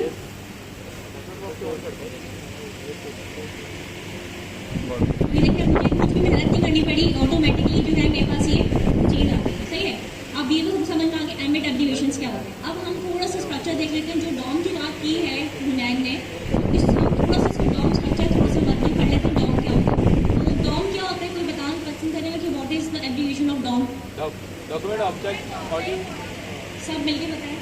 ये देखिए मुझे कुछ भी मेहनत नहीं करनी पड़ी, ऑटोमेटिकली जो है मेरे पास ये चीज़ आ गई। सही है, अब ये तो समझ में आ गया एमेट एब्रीविएशंस क्या होते हैं। अब हम थोड़ा सा स्ट्रक्चर देख लेते हैं, जो डॉम की बात की है हुनैन ने, हम थोड़ा सा इसको डॉम स्ट्रक्चर थोड़ा सा वर्किंग कर लेते हैं। डॉम क्या होता है, तो डॉम क्या होता है, कोई बताना पसंद करेगा कि what is the abbreviation of DOM? Document object सब मिलके बताएं।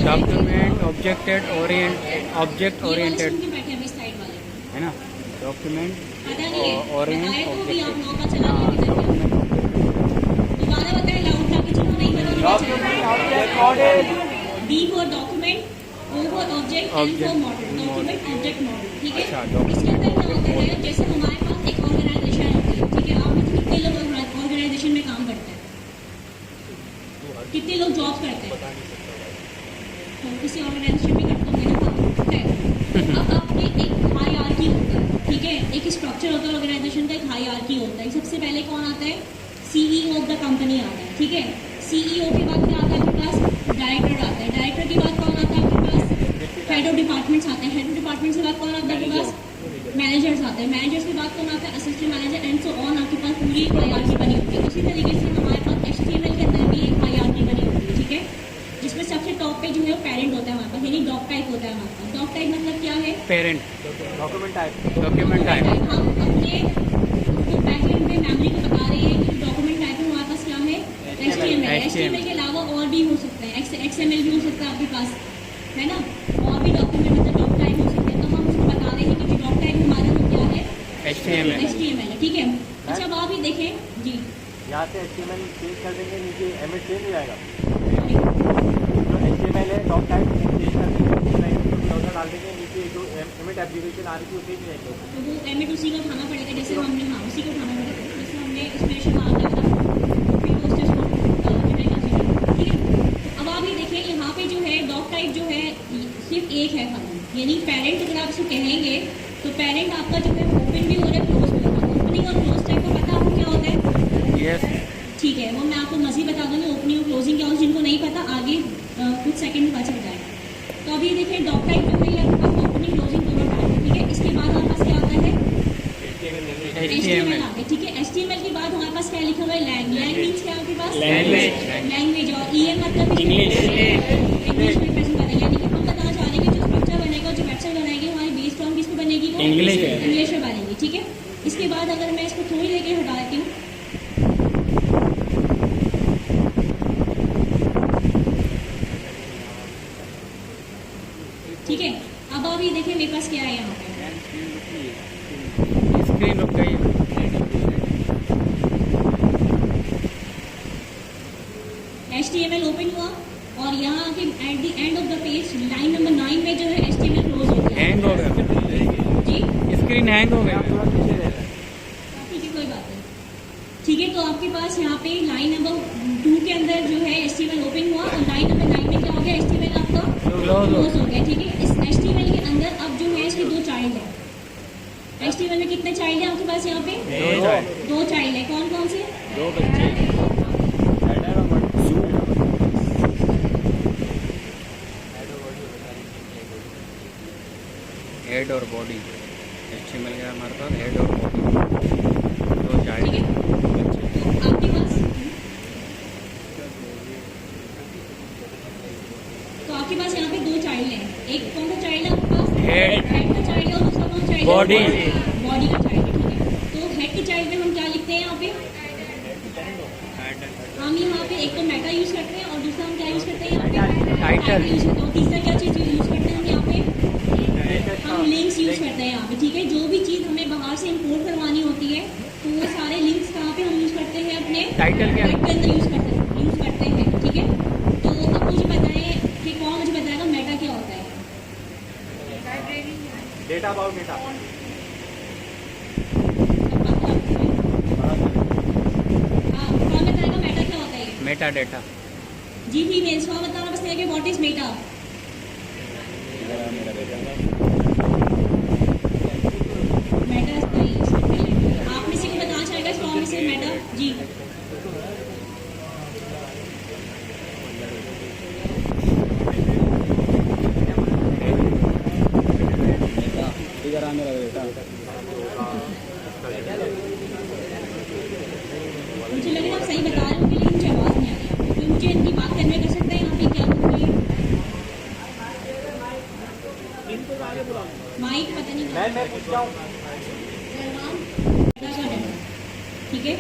डॉक्यूमेंट ऑब्जेक्ट ओरिएंटेड बैठे अभी साइड वाले है ना, डॉक्यूमेंट पता नहीं है, ओरिएंट बताया तो भी आप लोगों का चला गया अभी तक। दोबारा बताएं लाउड ताकि जिनको नहीं पता। D for document, O for object, N for model, document object model. ठीक है, इसके अंदर क्या होता है, जैसे हमारे पास एक ऑर्गेनाइजेशन होती है। ठीक है, आप में से कितने लोग ऑर्गेनाइजेशन में काम करते हैं, कितने लोग जॉब करते हैं? तो किसी ऑर्गेनाइजेशन में करते होंगे ना काम, है। अब आपके एक हायरार्की होता है, ठीक है, एक स्ट्रक्चर होता है ऑर्गेनाइजेशन का, एक हायरार्की होता है। सबसे पहले कौन आता है? CEO ऑफ द कंपनी आता है, ठीक है। CEO के बाद क्या आता है आपके पास? डायरेक्टर आता है। डायरेक्टर के बाद कौन आता है आपके पास? हेड ऑफ डिपार्टमेंट्स आते हैं। हेड ऑफ डिपार्टमेंट्स के बाद कौन आता है आपके पास? मैनेजर्स आते हैं। मैनेजर्स के बाद कौन आता है? Assistant manager and so on. आपके पास पूरी हायरार्की बनी होती है। उसी तरीके से हमारे पास HTML के अंदर भी एक हायरार्की बनी होती है, ठीक है, जिसमें सबसे टॉप पे जो है वो पेरेंट होता है हमारे पास, यानी डॉक टाइप होता है हमारे पास। डॉक टाइप मतलब क्या है? Parent document type document type. हम अपने बैकएंड में मेमोरी को बता रहे हैं कि डॉक्यूमेंट टाइप में हमारे पास क्या है? HTML। HTML के अलावा और भी हो सकते हैं, XML भी हो सकता है आपके पास, है ना, और भी डॉक्यूमेंट मतलब डॉक टाइप हो सकते हैं। तो हम उसको बता रहे हैं कि जो डॉक टाइप हमारा वो क्या है? HTML है, ठीक है। अच्छा अब आप ही देखें जी, यहाँ से HTML चेंज कर देंगे, नीचे एमएड चेंज हो जाएगा। जो HTML है डॉक टाइप चेंज कर देंगे, ब्राउज़र डाल देंगे, नीचे जो एमएड एप्लीकेशन आ रही थी वो चेंज हो जाएगी। तो वो एमएड उसी को उठाना पड़ेगा, जैसे हमने, हाँ उसी को उठाना पड़ेगा, जैसे हमने इंस्पिरेशन मार दिया था, फिर पोस्टर्स को ठीक है। अब आप ये देखिए यहाँ पे जो है डॉक टाइप जो है सिर्फ एक है खाली, यानी पेरेंट अगर आप इसको कहेंगे तो पेरेंट आपका जो है ओपन भी हो रहा है, क्लोज भी हो रहा है। ओपनिंग और क्लोज टाइप को पता आपको क्या होता है? यस, ठीक है, वो मैं आपको मज़ीद बता दूँगी ओपनिंग और क्लोजिंग क्या होता है। जिनको नहीं पता आगे कुछ सेकंड में पता चल जाएगा। तो अभी देखिए डॉक टाइप जो है ये आपके पास ओपनिंग क्लोजिंग दोनों टाइप है, ठीक है। इसके बाद हमारे पास क्या आता है? HTML आ गया, ठीक है। HTML के बाद हमारे पास क्या लिखा हुआ है? लैंग मीन्स क्या है आपके पास? लैंग्वेज। और EN मतलब इंग्लिश में प्रेजेंट करेंगे, यानी कि हम बताना चाह रहे हैं कि जो स्ट्रक्चर बनेगा, जो वेबसाइट बनाएगी हमारी बेस्ड ऑन किस पे बनेगी? वो इंग्लिश में बनेगी, ठीक है। इसके बाद अगर मैं इसको थोड़ी देर के हटा देती हूँ, ठीक है। अब आप ये देखिए मेरे पास क्या है यहाँ पे, स्क्रीन रुक गई। HTML ओपन हुआ और यहाँ के at the end of the page line number 9 में जो है HTML क्लोज हो गया। हैंग हो गया, जी स्क्रीन हैंग हो गया। ठीक है, कोई बात नहीं, ठीक है। तो आपके पास यहाँ पे लाइन नंबर 2 के अंदर जो है HTML ओपन हुआ और लाइन नंबर 9 में क्या हो गया? HTML आपका क्लोज हो गया, ठीक है। इस HTML के अंदर अब जो है इसके 2 चाइल्ड है। HTML में कितने चाइल्ड है आपके पास? यहाँ पे 2 चाइल्ड है। कौन कौन से? 2 बच्चे, हेड और बॉडी। HTML का हमारे पास हेड और बॉडी 2 चाइल्ड ठीक है। तो आपके पास यहाँ पे 2 चाइल्ड हैं। एक कौन सा चाइल्ड है आपके पास? हेड का चाइल्ड है और दूसरा कौन सा चाइल्ड है? बॉडी का चाइल्ड है, ठीक है। तो हेड के चाइल्ड में हम क्या लिखते हैं यहाँ पे? हम यहाँ पे एक तो मेटा यूज करते हैं और दूसरा हम क्या यूज करते हैं यहाँ पे? टाइटल यूज करते हैं। और तीसरा क्या चीज़ यूज करते हैं हम यहाँ पे? हम लिंक्स यूज करते हैं यहाँ पे, ठीक है। जो भी चीज़ हमें बाहर से इंपोर्ट करवानी होती है तो वो सारे लिंक्स कहाँ पे हम यूज करते हैं? अपने टाइटल के अंदर यूज करते हैं, ठीक है। तो अब मुझे बताएं कि कौन मुझे बताएगा मेटा क्या होता है? Data about data. हाँ, कौन बताएगा मेटा क्या होता है? Meta data. जी फीमेल्स, कौन बताना बस है व्हाट इज मेटा? मेटा आप में से कोई बताना चाहेगा स्ट्रॉन्ग में से मेटा? जी इधर आ मेरा बेटा। मुझे लग रहा है आप सही बता रहे हो, लेकिन मुझे आवाज़ नहीं आ रही है। कोई मुझे इनकी बात करने कर सकता है यहाँ पे क्या हो रही है? माइक पता नहीं मैं पूछता हूँ, डाटा का डाटा, ठीक है।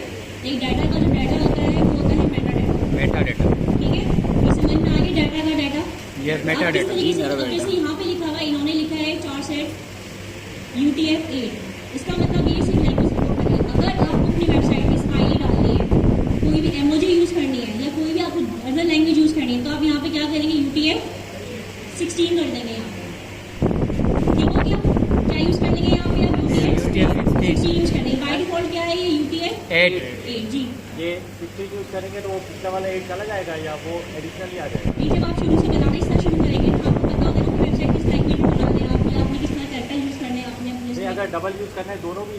एक डाटा का जो डाटा होता है वो होता है मेटा डाटा, मेटा डेटा। ठीक है। ये समझ में आ गया डाटा का डाटा? Yes, Meta data. जैसे यहाँ पे लिखा हुआ, इन्होंने लिखा है 4 सेट UTF-8। इसका मतलब ये सिर्फ लैंग्वेज सपोर्ट करेगा। अगर आपको अपनी वेबसाइट में स्माइली डालनी है, कोई भी इमोजी यूज़ करनी है या कोई भी आपको अदर लैंग्वेज यूज़ करनी है, तो आप यहाँ पे क्या करेंगे? UTF-16 कर देंगे यहाँ पे, ठीक हो गया। क्या यूज़ कर लेंगे यहाँ पे? आप UTF-16 यूज़ कर देंगे। बाय डिफॉल्ट क्या है ये? UTF-8 जी। ये 16 यूज़ करेंगे तो वो पिछला वाला 8 चला जाएगा या वो एडिशनली आ जाएगा? नहीं, जब आप शुरू से बनाना इस तरह शुरू करेंगे तो आपको पता होगा ना वेबसाइट किस टाइप की बनाना है आप, या आपने किस तरह कैरेक्टर यूज़ करने हैं अपने अपने नहीं, उसमें। अगर डबल यूज़ करना है दोनों भी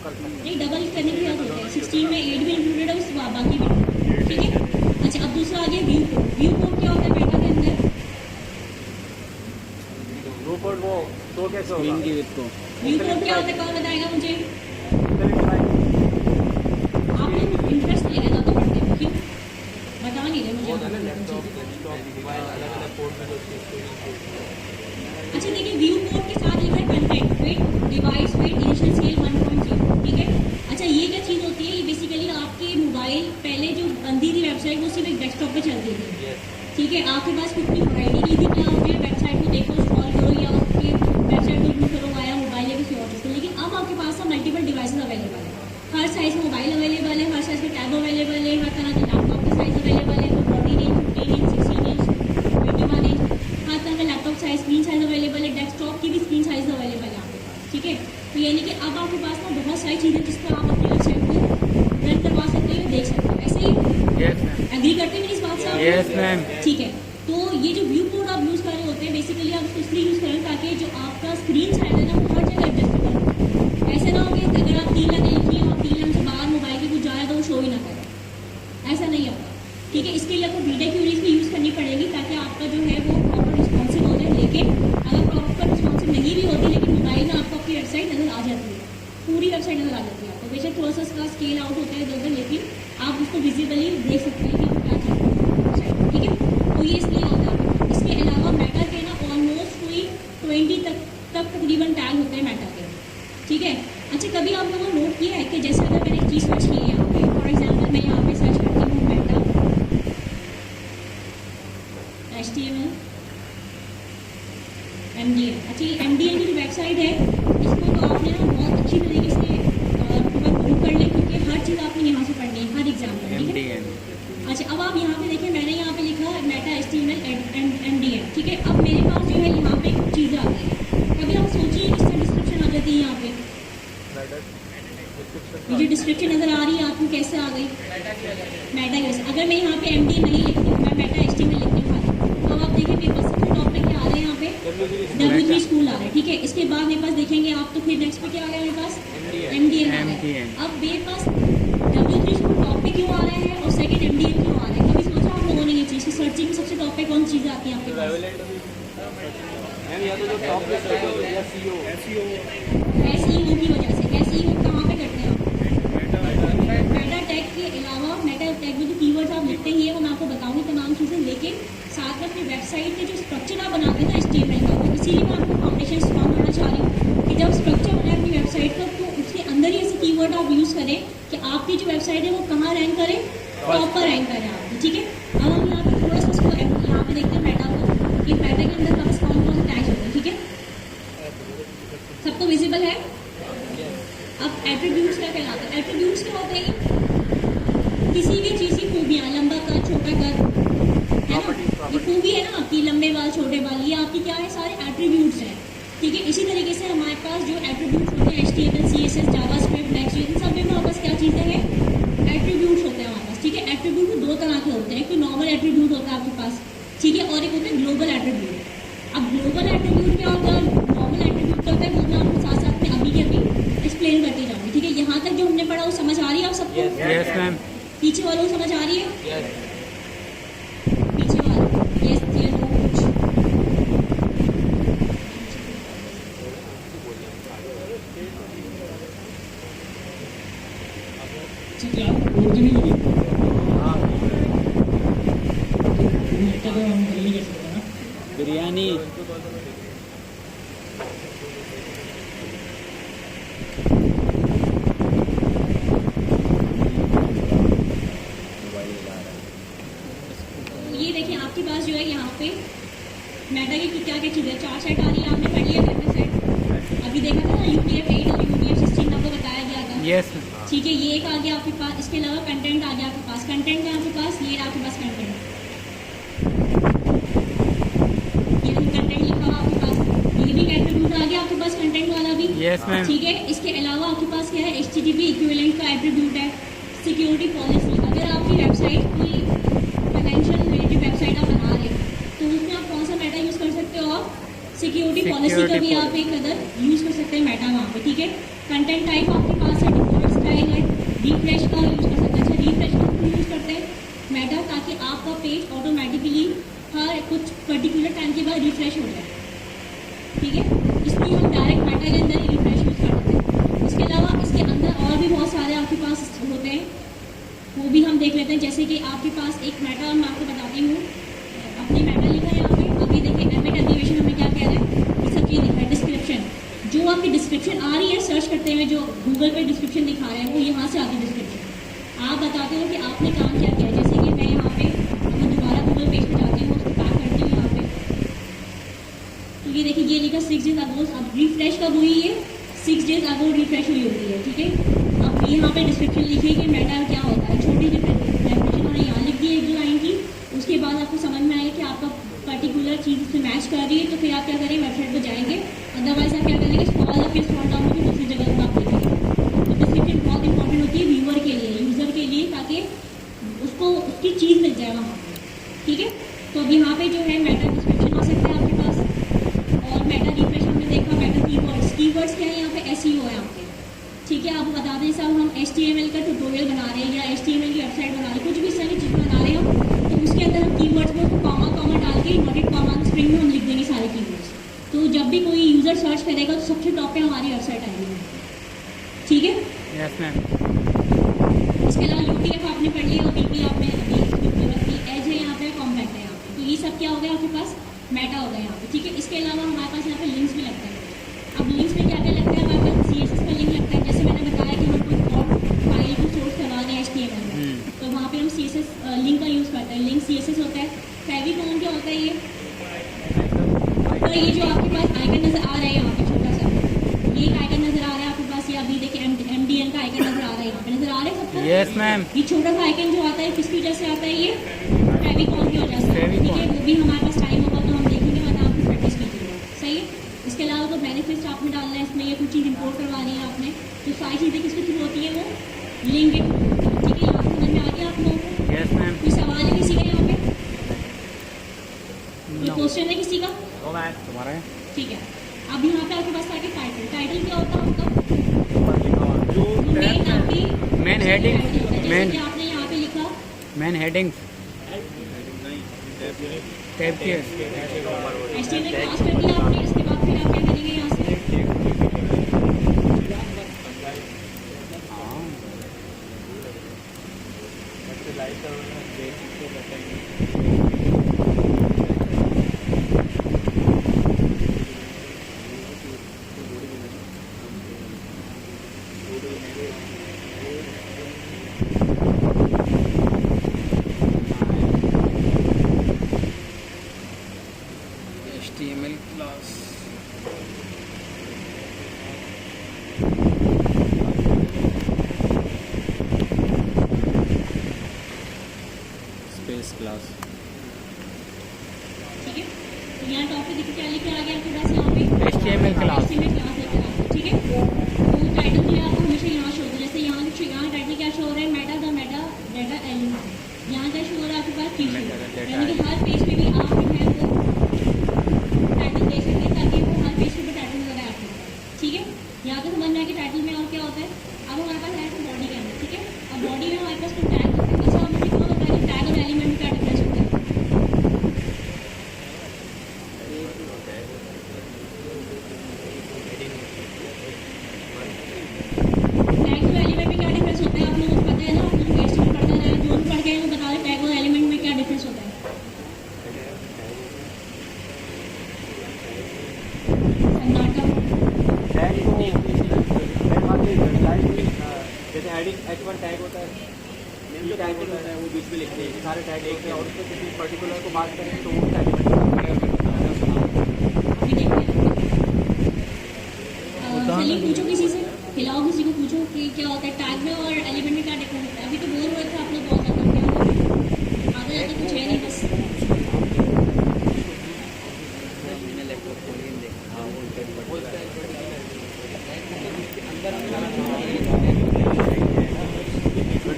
कर सकते हैं। नहीं, डबल करने की बात होती है। 16 में 8 भी इंक्लूडेड है, उस बाकी भी, ठीक है। अच्छा, अब दूसरा आ गया व्यू कोड। व्यू कोड क्या होता है मेटा के अंदर? व्यू कोड वो तो कैसे होगा? स्क्रीन की विड्थ को व्यू कोड क्या होता है, कौन बताएगा मुझे? तो आप लोग इंटरेस्ट नहीं लेना तो पढ़ते हो, क्यों बता नहीं रहे मुझे? अच्छा देखिए, व्यू कोड के साथ लिखा है content width device width initial scale 1.0, ठीक है। अच्छा, ये क्या चीज़ होती है? ये बेसिकली आपके मोबाइल पहले जो बंदी थी वेबसाइट वो सिर्फ एक डेस्कटॉप पे चलती थी, ठीक है। आपके पास कुछ भी वराइटी नहीं थी, क्या हो गया वेबसाइट को देखो स्क्रॉल करो या आपके वेबसाइट को व्यू करो आया मोबाइल या किसी और चीज़ से। लेकिन अब आपके पास मल्टीपल डिवाइसेस अवेलेबल है, हर साइज़ मोबाइल अवेलेबल है, हर साइज़ के टैब अवेलेबल है, हर तरह के लैपटॉप का साइज़ अवेलेबल है, 14 इंच 15 इंच 16 इंच 21 इंच, हर तरह का laptop size screen size available है, डेस्कटॉप की भी स्क्रीन साइज़ अवेलेबल है आपके पास, ठीक है। तो यानी कि अब आपके पास ना बहुत सारी चीज़ें जिस पर आप अपनी वेबसाइट को रन करवा सकते हो, देख सकते हो। ऐसे ही यस मैम, एग्री करते हैं मेरी इस बात से आप? Yes ma'am. ठीक है। तो ये जो व्यू कोड आप यूज़ कर रहे होते हैं बेसिकली आप उसको इसलिए यूज़ करें ताकि जो आपका स्क्रीन साइज है ना वो हर जगह एडजस्ट करें। ऐसे ना हो कि अगर आप 3 लाइन लिखी है और 3 लाइन से बाहर मोबाइल के कुछ जा रहा है तो वो शो ही ना करे, ऐसा नहीं होगा, ठीक है। इसके लिए आपको वीडियो क्यूरीज भी यूज़ करनी पड़ेगी ताकि आपका जो है वो प्रॉपर रिस्पॉन्सिव हो जाए। लेकिन अगर प्रॉपर रिस्पॉन्सिव नहीं भी होती लेकिन मोबाइल में आपको आपकी वेबसाइट नज़र आ जाती है, पूरी वेबसाइट नज़र आ जाती है आपको। बेशक थोड़ा सा इसका स्केल आउट होता है इधर, लेकिन आप उसको विजिबली देख सकते हैं कि वो क्या चीज़ है, ठीक है। तो ये इसलिए होता है। इसके अलावा मेटा के ना ऑलमोस्ट कोई 20 तक तकरीबन टैग होते हैं मेटा के, ठीक है। अच्छा, कभी आप लोगों ने नोट किया है कि जैसे अगर मैंने एक चीज़ सर्च की है यहाँ पे, फॉर एग्जाम्पल मैं यहाँ पे सर्च करती हूँ मेटा HTML MDN। अच्छा, ये MDN की जो वेबसाइट है इसको तो आपने ना बहुत अच्छी तरीके से बुक कर लें क्योंकि हर चीज़ आपने यहाँ से पढ़नी है हर एग्जाम में, ठीक है। MDN। अच्छा, अब आप यहाँ पे देखिए, मैंने यहाँ पे लिखा मेटा HTML MDN, ठीक है। अब मेरे पास जो है यहाँ पे कुछ चीज़ें आ गई हैं। कभी आप सोचिए किस तरह डिस्क्रिप्शन आ जाती है यहाँ पे, ये जो डिस्क्रिप्शन नज़र आ रही है आपको कैसे आ गई? मेटा की वजह से। अगर मैं यहाँ पे MDN नहीं लिखती हूँ, मैं मेटा HTML लिखती हूँ खाली, तो अब आप देखिए मेरे पास सबसे टॉप पे क्या आ रहे हैं यहाँ पे W3 स्कूल आ रहा है, ठीक है। इसके बाद मेरे पास देखेंगे आप तो फिर नेक्स्ट पे क्या आ गया मेरे पास? MDN आ गया। अब मेरे पास W3 स्कूल टॉप पे क्यों आ रहे हैं और सेकंड MDN क्यों आ रहे हैं? कभी सोचा आप लोगों ने ये चीज़? सर्चिंग में सबसे टॉप पे कौन चीज़ें आती हैं आपके पास? या तो जो टॉप पे SEO SEO की वजह से। SEO कहाँ पे करते हैं आप? मेटा टैग के अलावा मेटा टैग में जो कीवर्ड्स आप लिखते ही है वो मैं आपको बताऊंगी तमाम चीज़ें, लेकिन साथ में अपनी वेबसाइट के जो स्ट्रक्चर आप बनाते हैं ना HTML का, तो इसीलिए मैं आपको फाउंडेशन स्ट्रॉन्ग करना चाह रही हूँ कि जब स्ट्रक्चर बनाए अपनी वेबसाइट का तो उसके अंदर ही ऐसे कीवर्ड आप यूज़ करें कि आपकी जो वेबसाइट है वो कहाँ रैंक करे, प्रॉपर रैंक करें आपकी, ठीक है। अब हम यहाँ पे थोड़ा सा उसको यहाँ पे देखते हैं मेटा को कि मेटा के अंदर वापस कौन कौन से टैग्स होते हैं, ठीक है। सबको विजिबल है? अब एट्रीब्यूट्स क्या कहलाते हैं? एट्रीब्यूट्स क्या होते हैं? किसी भी चीज़ की खूबियाँ, लंबा कद छोटा कद, है ना, ये खूबी है ना आपकी, लंबे बाल छोटे बाल, ये आपकी क्या है? सारे एट्रीब्यूट्स हैं, ठीक है। इसी तरीके से हमारे पास जो एट्रीब्यूट्स होते हैं HTML CSS JavaScript next in सब में हमारे पास क्या चीज़ें हैं? एट्रीब्यूट्स होते हैं हमारे पास, ठीक है। एट्रीब्यूट 2 तरह के होते हैं, एक तो नॉर्मल एट्रीब्यूट होता है आपके पास, ठीक है, और एक होता है ग्लोबल एट्रीब्यूट। अब ग्लोबल एट्रीब्यूट क्या होता है, नॉर्मल एट्रीब्यूट क्या होता है, वो मैं आपको साथ साथ में अभी के अभी एक्सप्लेन करती जाऊँगी, ठीक है। यहाँ तक जो हमने पढ़ा वो समझ आ रही है आप सबको? Yes ma'am. पीछे वालों को समझ आ रही है? पीछे वालों यस ये कुछ ठीक है, आप और नहीं होगी तो हम नहीं कर सकते ना बिरयानी। ये देखिए आपके पास जो है यहाँ पे मेटा की क्या क्या चीज़ें 4 सेट आ रही है, आपने पढ़ लिया मेटा सेट, अभी देखा था ना UTF-8 और UTF-16 आपको बताया गया था, यस। ठीक है। ये एक आ गया आपके पास, इसके अलावा कंटेंट आ गया आपके पास, कंटेंट है आपके पास, ये आपके पास कंटेंट, ये कंटेंट लिखा हुआ आपके पास, ये भी एट्रीब्यूट आ गया आपके पास कंटेंट वाला भी, यस मैम। ठीक है। इसके अलावा आपके पास क्या है? HTTP इक्विवेलेंट का एट्रीब्यूट है, सिक्योरिटी पॉलिसी। अगर आपकी वेबसाइट कोई फाइनेंशियल रिलेटेड वेबसाइट आप बना रहे हैं तो उसमें आप कौन सा मेटा यूज़ कर सकते हो? आप सिक्योरिटी पॉलिसी का भी आप एक अदर यूज़ कर सकते हैं मेटा वहाँ पे, ठीक है। कंटेंट टाइप आपके पास है, डिफॉल्ट स्टाइल है, रिफ्रेश का यूज़ कर सकते हैं। अच्छा, रिफ्रेश का यूज़ करते हैं मेटा ताकि आपका पेज ऑटोमेटिकली हर कुछ पर्टिकुलर टाइम के बाद रिफ्रेश हो जाए, ठीक है। इसलिए हम डायरेक्ट मेटा के अंदर ही रिफ्रेश यूज़ करते हैं। इसके अलावा इसके अंदर और भी बहुत सारे आपके पास होते हैं, वो भी हम देख लेते हैं। जैसे कि आपके पास एक मेटा, मैं आपको बताती हूँ, अपनी मेटा लिखा है यहाँ पे। अभी देखिए एमिट एब्रीविएशन हमें क्या कह रहा है, ये सब चीज़ लिखा है। डिस्क्रिप्शन, जो आपकी डिस्क्रिप्शन आ रही है सर्च करते हुए, जो गूगल पे डिस्क्रिप्शन दिखा रहा है वो यहाँ से आती है डिस्क्रिप्शन। आप बताते हो कि आपने काम क्या किया। जैसे कि मैं यहाँ पे अगर दोबारा गूगल पेज पे जाती हूँ, उसको बैक करती हूँ यहाँ पे, तो ये देखिए ये लिखा 6 डेज अगो। अब रिफ्रेश कब हुई है? 6 डेज अगो रिफ्रेश हुई होती है, ठीक है। अब यहाँ पे डिस्क्रिप्शन लिखिए कि मेटा क्या होता है। छोटी डेफिनेशन मैंने यहाँ लिख दी है 1-2 लाइन की। उसके बाद आपको समझ में आएगा कि आपका पर्टिकुलर चीज़ उससे मैच कर रही है, तो फिर आप क्या करें, वेबसाइट पर जाएंगे। अदरवाइज आप क्या करेंगे, स्क्रॉल या फिर स्क्रॉल डाउन होकर दूसरी जगह पर आप देखेंगे। तो डिस्क्रिप्शन बहुत इंपॉर्टेंट होती है व्यूअर के लिए, यूज़र के लिए, ताकि उसको उसकी चीज़ मिल जाए वहाँ पर, ठीक है। तो अब यहाँ पे जो है मेटा डिस्क्रिप्शन आ सकता है आपके पास। और मेटा रिफ्रेश हमने देखा। मेटा कीवर्ड्स क्या है यहाँ पे? SEO है आपके, ठीक है। आपको बता दें, सब हम HTML का ट्यूटोरियल बना रहे हैं या HTML की वेबसाइट बना रहे हैं, कुछ भी इस तरह की चीज़ बना रहे हैं हम, तो उसके अंदर हम कीवर्ड्स में कॉमा डाल के इन्वर्टेड कॉमा स्ट्रिंग में हम लिख देंगे सारे कीवर्ड्स। तो जब भी कोई यूज़र सर्च करेगा तो सबसे टॉप पे हमारी वेबसाइट आएगी, ठीक है। Yes ma'am. इसके अलावा UTF आपने पढ़ लिया और DP आपने अभी एज है यहाँ पे, कॉम्पैक्ट है यहाँ पे। तो ये सब क्या हो गया आपके पास? मेटा हो गया यहाँ पे, ठीक है। इसके अलावा हमारे पास यहाँ पे लिंक्स भी लगता है। अब लिंक्स में क्या क्या लगता है हमारे पास? CSS का लिंक लगता है। जैसे मैंने बताया कि हम कोई फाइल को सोर्स करवा रहे हैं HTML में, तो वहाँ पे हम CSS लिंक का यूज़ करते हैं। लिंक CSS होता है। फेविकॉन क्या होता है? ये तो ये जो आपके पास आइकन नज़र आ रहा है यहाँ पे छोटा सा, ये एक आइकन नज़र आ रहा है आपके पास। ये अभी देखिए MDN का आइकन नज़र आ रहा है यहाँ पे, नज़र आ रहा है सबको? Yes ma'am. ये छोटा सा आइकन जो आता है किसकी वजह से आता है? ये फेविकॉन की वजह से, ठीक है। वो भी हमारे पास टाइम होगा तो हम देखेंगे, वरना आपको प्रैक्टिस कीजिएगा, सही है। इसके अलावा तो बेनिफिट्स आपने डालना है इसमें, ये कुछ चीज़ इंपोर्ट करवानी है आपने, तो सारी चीज़ें किसके थ्रू होती है? वो लिंक के थ्रू होती है, ठीक है। यहाँ समझ में आ गया आप लोगों को? Yes ma'am. कोई सवाल है किसी का यहाँ पे? कोई क्वेश्चन है किसी का? तुम्हारा है? ठीक है। अब यहाँ पे आपके पास आगे टाइटल क्या होता है आपका? जो मेन आपकी मेन हेडिंग, मेन जैसे आपने यहाँ पे लिखा मेन हेडिंग टैब की है। HTML क्रॉस कर दिया आपने। इसके बाद फिर आप क्या करेंगे यहाँ से? HTML class. स्पेस क्लास, ठीक है। तो यहाँ टॉपिक क्या लिखे आ गया आपके पास यहाँ पे? HTML class. HTML क्लास लेकर आ गए, ठीक है। तो टाइटल जो है आपको हमेशा यहाँ शो होता है। जैसे यहाँ टाइटल क्या शो हो रहा है? Meta the Meta data element. यहाँ क्या शो हो रहा है आपके पास? कीवर्ड। यानी कि हर पेज पे भी आप जो है वो टाइटल दे सकते हैं, ताकि वो हर पेज पे टाइटल नजर आए आपके पास, ठीक है। यहाँ तो समझ में आया कि टाइटल में और क्या होता है। अब हमारे पास है बॉडी के अंदर, ठीक है। अब बॉडी में हमारे पास कोई टैग होता है। अच्छा, आप मुझे क्यों बताइए टैग और एलिमेंट में क्या डिफरेंस होता है? टैग और एलिमेंट में क्या डिफरेंस होता है? आप लोगों को पता है ना, आप लोग HTML पढ़ते रहे, जो भी पढ़ गए हैं वो बता दें टैग और एलिमेंट में क्या डिफरेंस होता है। सन्नाटा। टैग को टैग वाले वेबसाइट जैसे एडिंग H1 टैग होता है, ये टैग होता है, वो बीच में लिखते हैं सारे टैग होते हैं, और उसको किसी पर्टिकुलर को बात करें तो वो टैग अभी देखते हैं। चलिए पूछो किसी से, हिलाओ किसी को, पूछो कि क्या होता है टैग में और एलिमेंट में क्या डिफरेंस होता है। अभी तो बोल रहे थे आप लोग बहुत ज़्यादा, क्या आगे जाके कुछ है नहीं बस।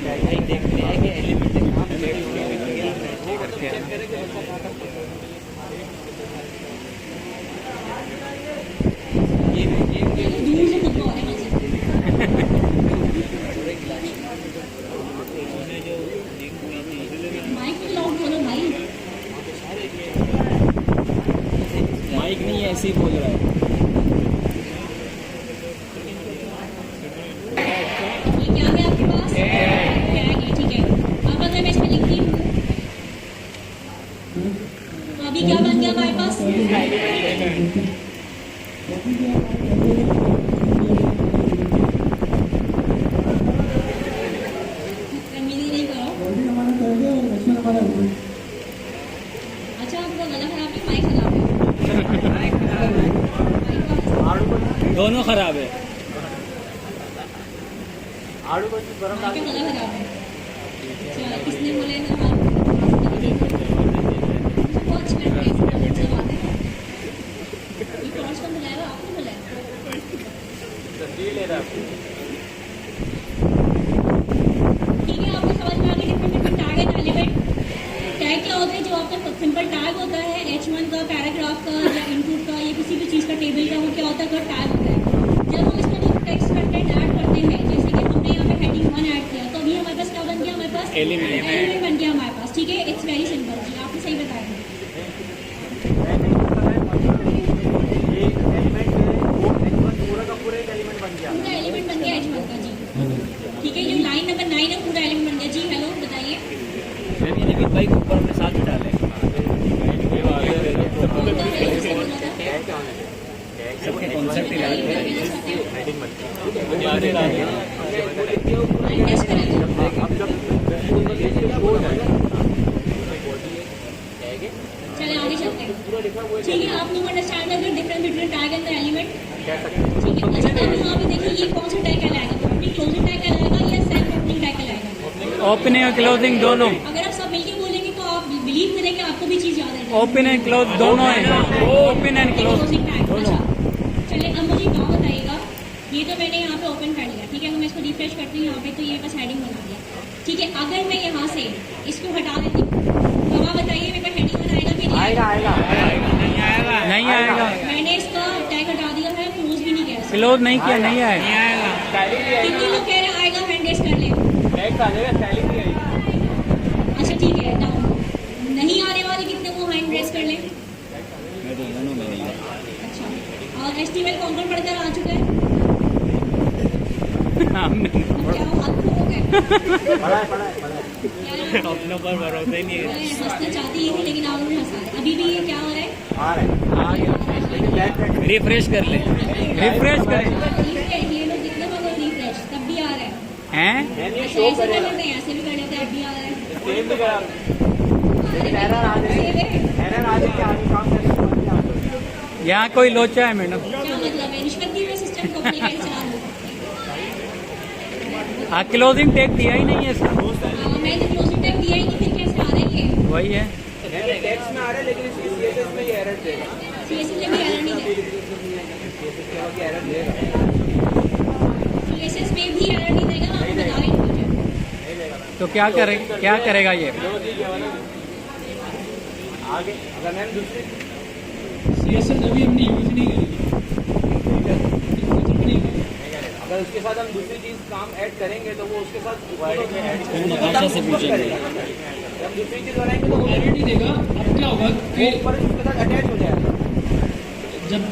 टैग माइक नहीं है, ऐसे ही बोल रहा है। ये क्या है आपके पास? टैग है, ठीक है। अब अगर मैं इसमें लिखती हूँ तो अभी क्या बन गया हमारे पास? मीनिंग नहीं करो। अच्छा आपको गला खराब है, माइक खराब है? दोनों खराब है। माइक का गला खराब है। अच्छा किसने बोले ना? बहुत अच्छी लग रही है, सब बात है। ये क्रॉस कौन बुलाया? आपने बुलाया? ठीक है, आपको समझ में आ गया different tag and element. Tag क्या होता है? जो आपका सिंपल टैग होता है H1 का, पैराग्राफ का या इनपुट का या किसी भी चीज़ का टेबल का, वो क्या होता है? टैग होता है। जब हम इसमें जो टेक्स्ट कंटेंट ऐड करते हैं, जैसे कि हमने यहाँ पे हेडिंग 1 ऐड किया, तो अभी हमारे पास क्या बन गया? हमारे पास एलिमेंट बन गया हमारे पास। ठीक है, इट्स वेरी सिंपल जी, आपने सही बताया। पूरा एलिमेंट बन गया H1 का जी। ठीक है, जो लाइन नंबर 9 है पूरा एलिमेंट बन गया जी। हेलो बताइए। नवीन भाई को ऊपर अपने साथ बिठा ले। सबके कॉन्सेप्ट ही लाइक है। चले आगे चलते हैं। ठीक है, आप लोग अंडरस्टैंड कर difference between tag and the element. ठीक है, अच्छा अब यहाँ पे देखिए ये कौन सा टैग कहलाएगा? ओपनिंग क्लोजिंग टैग कहलाएगा या सेल्फ ओपनिंग टैग कहलाएगा? ओपनिंग और क्लोजिंग दोनों। अगर आप सब मिलके बोलेंगे तो आप बिलीव करेंगे, आपको भी चीज़ याद है। ओपन एंड क्लोज दोनों है। Open and close. Closing tag. अच्छा चलिए, अब मुझे काम बताइएगा। ये तो मैंने यहाँ पे ओपन कर लिया, ठीक है। अगर मैं इसको रिफ्रेश करती हूँ यहाँ पे तो ये बस हेडिंग बना दिया, ठीक है। अगर मैं यहाँ से इसको हटा देती हूँ तो आप बताइए मेरे पास हेडिंग बनाएगा कि नहीं आएगा? नहीं आएगा। मैंने इसका टैग हटा दिया है, क्लोज भी नहीं किया। क्लोज नहीं किया, नहीं आएगा। कितने लोग कह रहे हैं आएगा? हैंड रेस कर ले। अच्छा ठीक है, डाउन। नहीं आने वाले कितने वो हैंड रेस कर ले? अच्छा, और HTML कौन कौन पढ़कर आ चुका है? क्या आपको हो गए? अपनों पर भरोसा ही नहीं है। मैं हंसना चाहती थी लेकिन आप लोग हंसा रहे। अभी भी ये क्या हो रहा है? रिफ्रेश कर ले। रिफ्रेश कर। रिफ्रेश, ये लोग कितने बार रिफ्रेश तब भी आ रहा है। हैं? अच्छा ऐसे कर लेते हैं, ऐसे भी कर लेते हैं, अब भी आ रहा है। यहाँ कोई लोचा है मैडम। क्या मतलब है? रिश्वत दी हुई सिस्टम को अपने कैसे चला लूँ? हाँ, क्लोजिंग टैग दिया ही नहीं है सर। मैंने तो क्लोजिंग टैग दिया ही नहीं, फिर कैसे आ रहा है ये? वही है। टेक्स्ट में आ रहा है लेकिन इसकी CSS में ये एरर देगा। CSS में भी एरर नहीं देगा। CSS में भी एरर नहीं देगा, आपको बता रही हूँ मुझे। तो क्या करेगा ये? आगे अगर मैम दूसरी CSS अभी हमने यूज नहीं करी। अगर उसके साथ हम दूसरी चीज काम ऐड करेंगे तो वो उसके साथ नताशा से पूछेंगे। हम दूसरी चीज बनाएंगे तो वो एरर नहीं देगा। अब क्या होगा कि ऊपर उसके साथ अटैच हो जाएगा। जब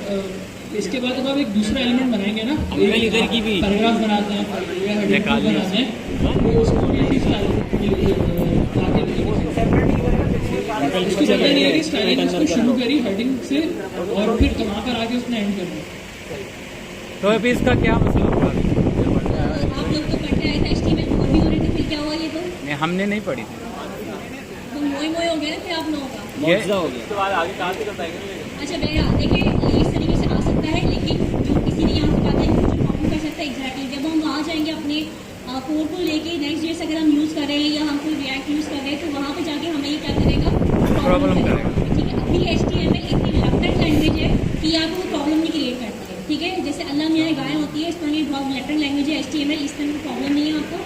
इसके बाद जब आप एक दूसरा एलिमेंट बनाएंगे ना, इधर की भी पैराग्राफ बनाते हैं या हेडिंग बनाते हैं, तो उसको ऐसी उसकी जगह नहीं है कि स्टाइलिंग उसको शुरू करी हेडिंग से और फिर वहाँ पर आके उसने एंड कर दिया। तो अभी इसका क्या मतलब होगा? आप लोग तो पढ़ते आए थे HTML को, कभी हो रहे थे, फिर क्या हुआ ये तो? नहीं, हमने नहीं पढ़ी थी। तो मोए मोए हो गया ना फिर आप लोगों का। ये उसके बाद आगे कहाँ से कर पाएंगे? अच्छा बेटा देखिए, ये इस तरीके से आ सकता है, लेकिन जो किसी ने यहाँ से बात है कुछ प्रॉब्लम कर सकता है। एग्जैक्टली जब हम वहाँ जाएंगे अपने कोड को लेके नेक्स्ट जेस अगर हम यूज़ कर रहे हैं या हम कोई रिएक्ट यूज़ कर रहे हैं तो वहाँ पे जाके हमें ये क्या करेगा? प्रॉब्लम करेगा। ठीक है, अभी HTML इतनी रिलक्टेंट लैंग्वेज है कि आपको कोई प्रॉब्लम नहीं क्रिएट करती है। ठीक है, जैसे अल्लाह मियाँ गाय होती है, इस तरह ये बहुत रिलक्टेंट लैंग्वेज है HTML, इस तरह की प्रॉब्लम नहीं है आपको।